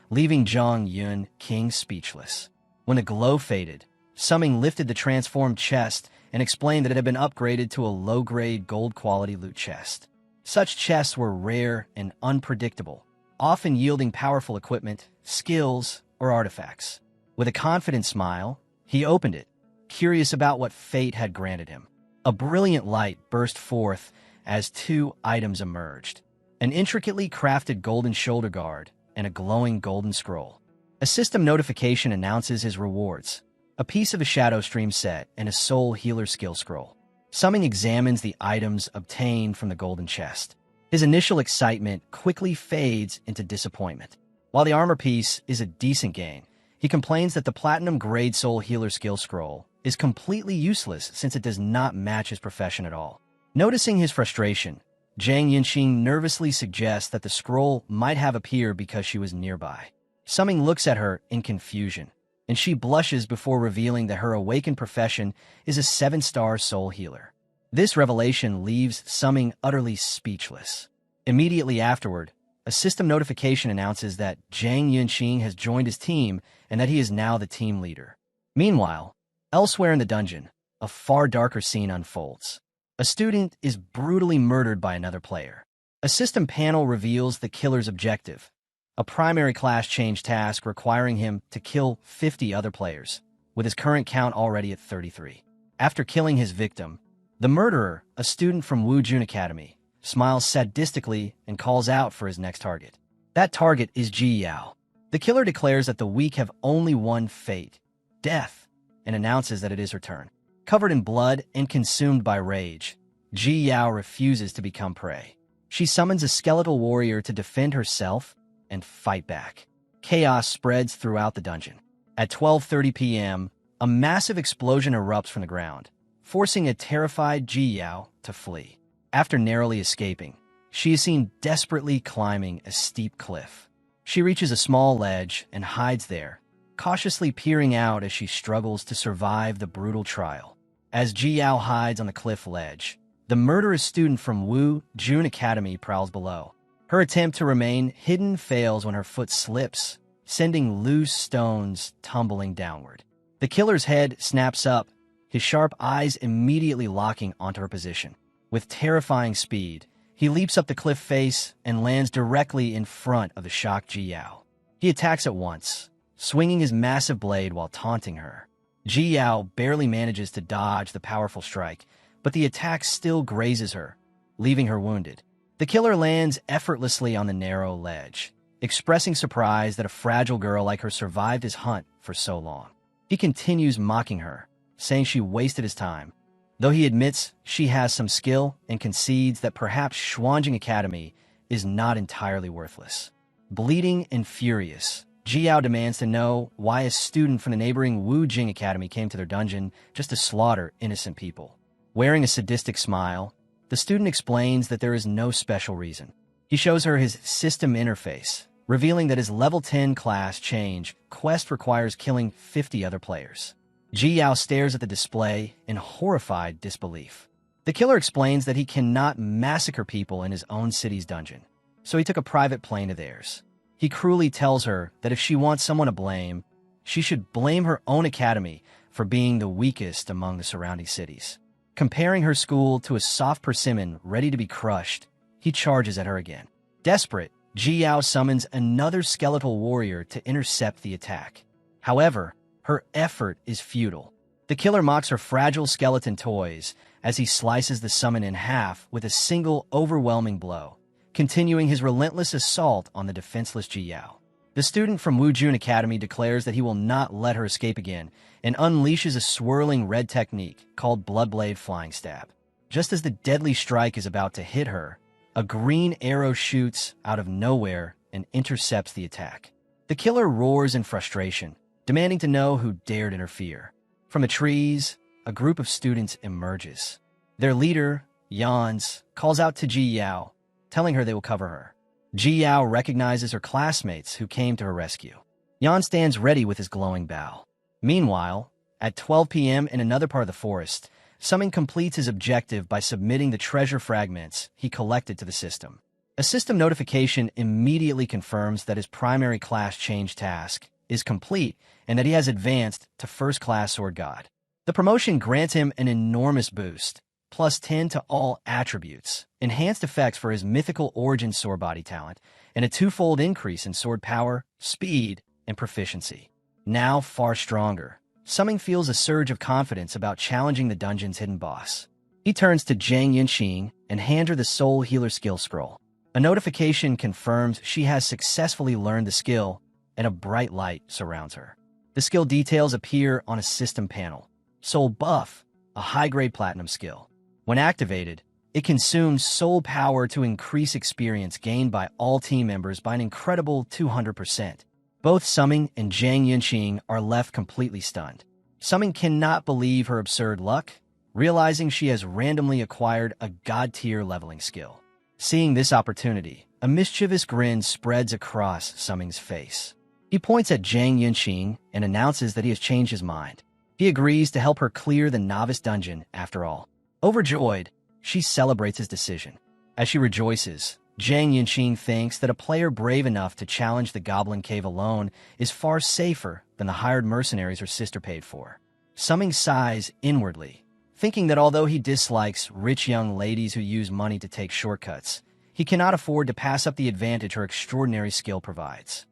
leaving Zhang Yun King speechless. When the glow faded, Summing lifted the transformed chest and explained that it had been upgraded to a low-grade gold-quality loot chest. Such chests were rare and unpredictable, often yielding powerful equipment, skills, or artifacts. With a confident smile, he opened it, curious about what fate had granted him. A brilliant light burst forth as two items emerged: an intricately crafted golden shoulder guard and a glowing golden scroll. A system notification announces his rewards: a piece of a shadow stream set and a soul healer skill scroll. Summing examines the items obtained from the golden chest. His initial excitement quickly fades into disappointment. While the armor piece is a decent gain, he complains that the platinum-grade soul healer skill scroll is completely useless since it does not match his profession at all. Noticing his frustration, Zhang Yunxing nervously suggests that the scroll might have appeared because she was nearby. Summing looks at her in confusion, and she blushes before revealing that her awakened profession is a 7-star soul healer. This revelation leaves Summing utterly speechless. Immediately afterward, a system notification announces that Zhang Yunxing has joined his team and that he is now the team leader. Meanwhile, elsewhere in the dungeon, a far darker scene unfolds. A student is brutally murdered by another player. A system panel reveals the killer's objective: a primary class change task requiring him to kill 50 other players, with his current count already at 33. After killing his victim, the murderer, a student from Wu Jun Academy, smiles sadistically and calls out for his next target. That target is Ji Yao. The killer declares that the weak have only one fate: death, and announces that it is her turn. Covered in blood and consumed by rage, Ji Yao refuses to become prey. She summons a skeletal warrior to defend herself and fight back. Chaos spreads throughout the dungeon. At 12:30 p.m., a massive explosion erupts from the ground, forcing a terrified Ji Yao to flee. After narrowly escaping, she is seen desperately climbing a steep cliff. She reaches a small ledge and hides there, cautiously peering out as she struggles to survive the brutal trial. As Ji Yao hides on the cliff ledge, the murderous student from Wu Jun Academy prowls below. Her attempt to remain hidden fails when her foot slips, sending loose stones tumbling downward. The killer's head snaps up, his sharp eyes immediately locking onto her position. With terrifying speed, he leaps up the cliff face and lands directly in front of the shocked Ji Yao. He attacks at once, swinging his massive blade while taunting her. Ji Yao barely manages to dodge the powerful strike, but the attack still grazes her, leaving her wounded. The killer lands effortlessly on the narrow ledge, expressing surprise that a fragile girl like her survived his hunt for so long. He continues mocking her, saying she wasted his time, though he admits she has some skill and concedes that perhaps Xuanjing Academy is not entirely worthless. Bleeding and furious, Ji Yao demands to know why a student from the neighboring Wu Jing Academy came to their dungeon just to slaughter innocent people. Wearing a sadistic smile, the student explains that there is no special reason. He shows her his system interface, revealing that his level 10 class change quest requires killing 50 other players. Ji Yao stares at the display in horrified disbelief. The killer explains that he cannot massacre people in his own city's dungeon, so he took a private plane to theirs. He cruelly tells her that if she wants someone to blame, she should blame her own academy for being the weakest among the surrounding cities. Comparing her school to a soft persimmon ready to be crushed, he charges at her again. Desperate, Ji Yao summons another skeletal warrior to intercept the attack. However, her effort is futile. The killer mocks her fragile skeleton toys as he slices the summon in half with a single overwhelming blow, continuing his relentless assault on the defenseless Ji Yao. The student from Wu Jun Academy declares that he will not let her escape again and unleashes a swirling red technique called Bloodblade Flying Stab. Just as the deadly strike is about to hit her, a green arrow shoots out of nowhere and intercepts the attack. The killer roars in frustration, demanding to know who dared interfere. From the trees, a group of students emerges. Their leader, Yans, calls out to Ji Yao, telling her they will cover her. Ji Yao recognizes her classmates who came to her rescue. Yan stands ready with his glowing bow. Meanwhile, at 12 p.m. in another part of the forest, Summing completes his objective by submitting the treasure fragments he collected to the system. A system notification immediately confirms that his primary class change task is complete and that he has advanced to first-class Sword God. The promotion grants him an enormous boost, plus 10 to all attributes, enhanced effects for his mythical origin sword body talent, and a twofold increase in sword power, speed, and proficiency. Now far stronger, Summing feels a surge of confidence about challenging the dungeon's hidden boss. He turns to Zhang Yinxing and hands her the Soul Healer skill scroll. A notification confirms she has successfully learned the skill, and a bright light surrounds her. The skill details appear on a system panel. Soul Buff, a high-grade platinum skill. When activated, it consumes soul power to increase experience gained by all team members by an incredible 200%. Both Summing and Zhang Yinxing are left completely stunned. Summing cannot believe her absurd luck, realizing she has randomly acquired a god-tier leveling skill. Seeing this opportunity, a mischievous grin spreads across Summing's face. He points at Zhang Yinxing and announces that he has changed his mind. He agrees to help her clear the novice dungeon after all. Overjoyed, she celebrates his decision. As she rejoices, Zhang Yinxing thinks that a player brave enough to challenge the Goblin Cave alone is far safer than the hired mercenaries her sister paid for. Summing sighs inwardly, thinking that although he dislikes rich young ladies who use money to take shortcuts, he cannot afford to pass up the advantage her extraordinary skill provides.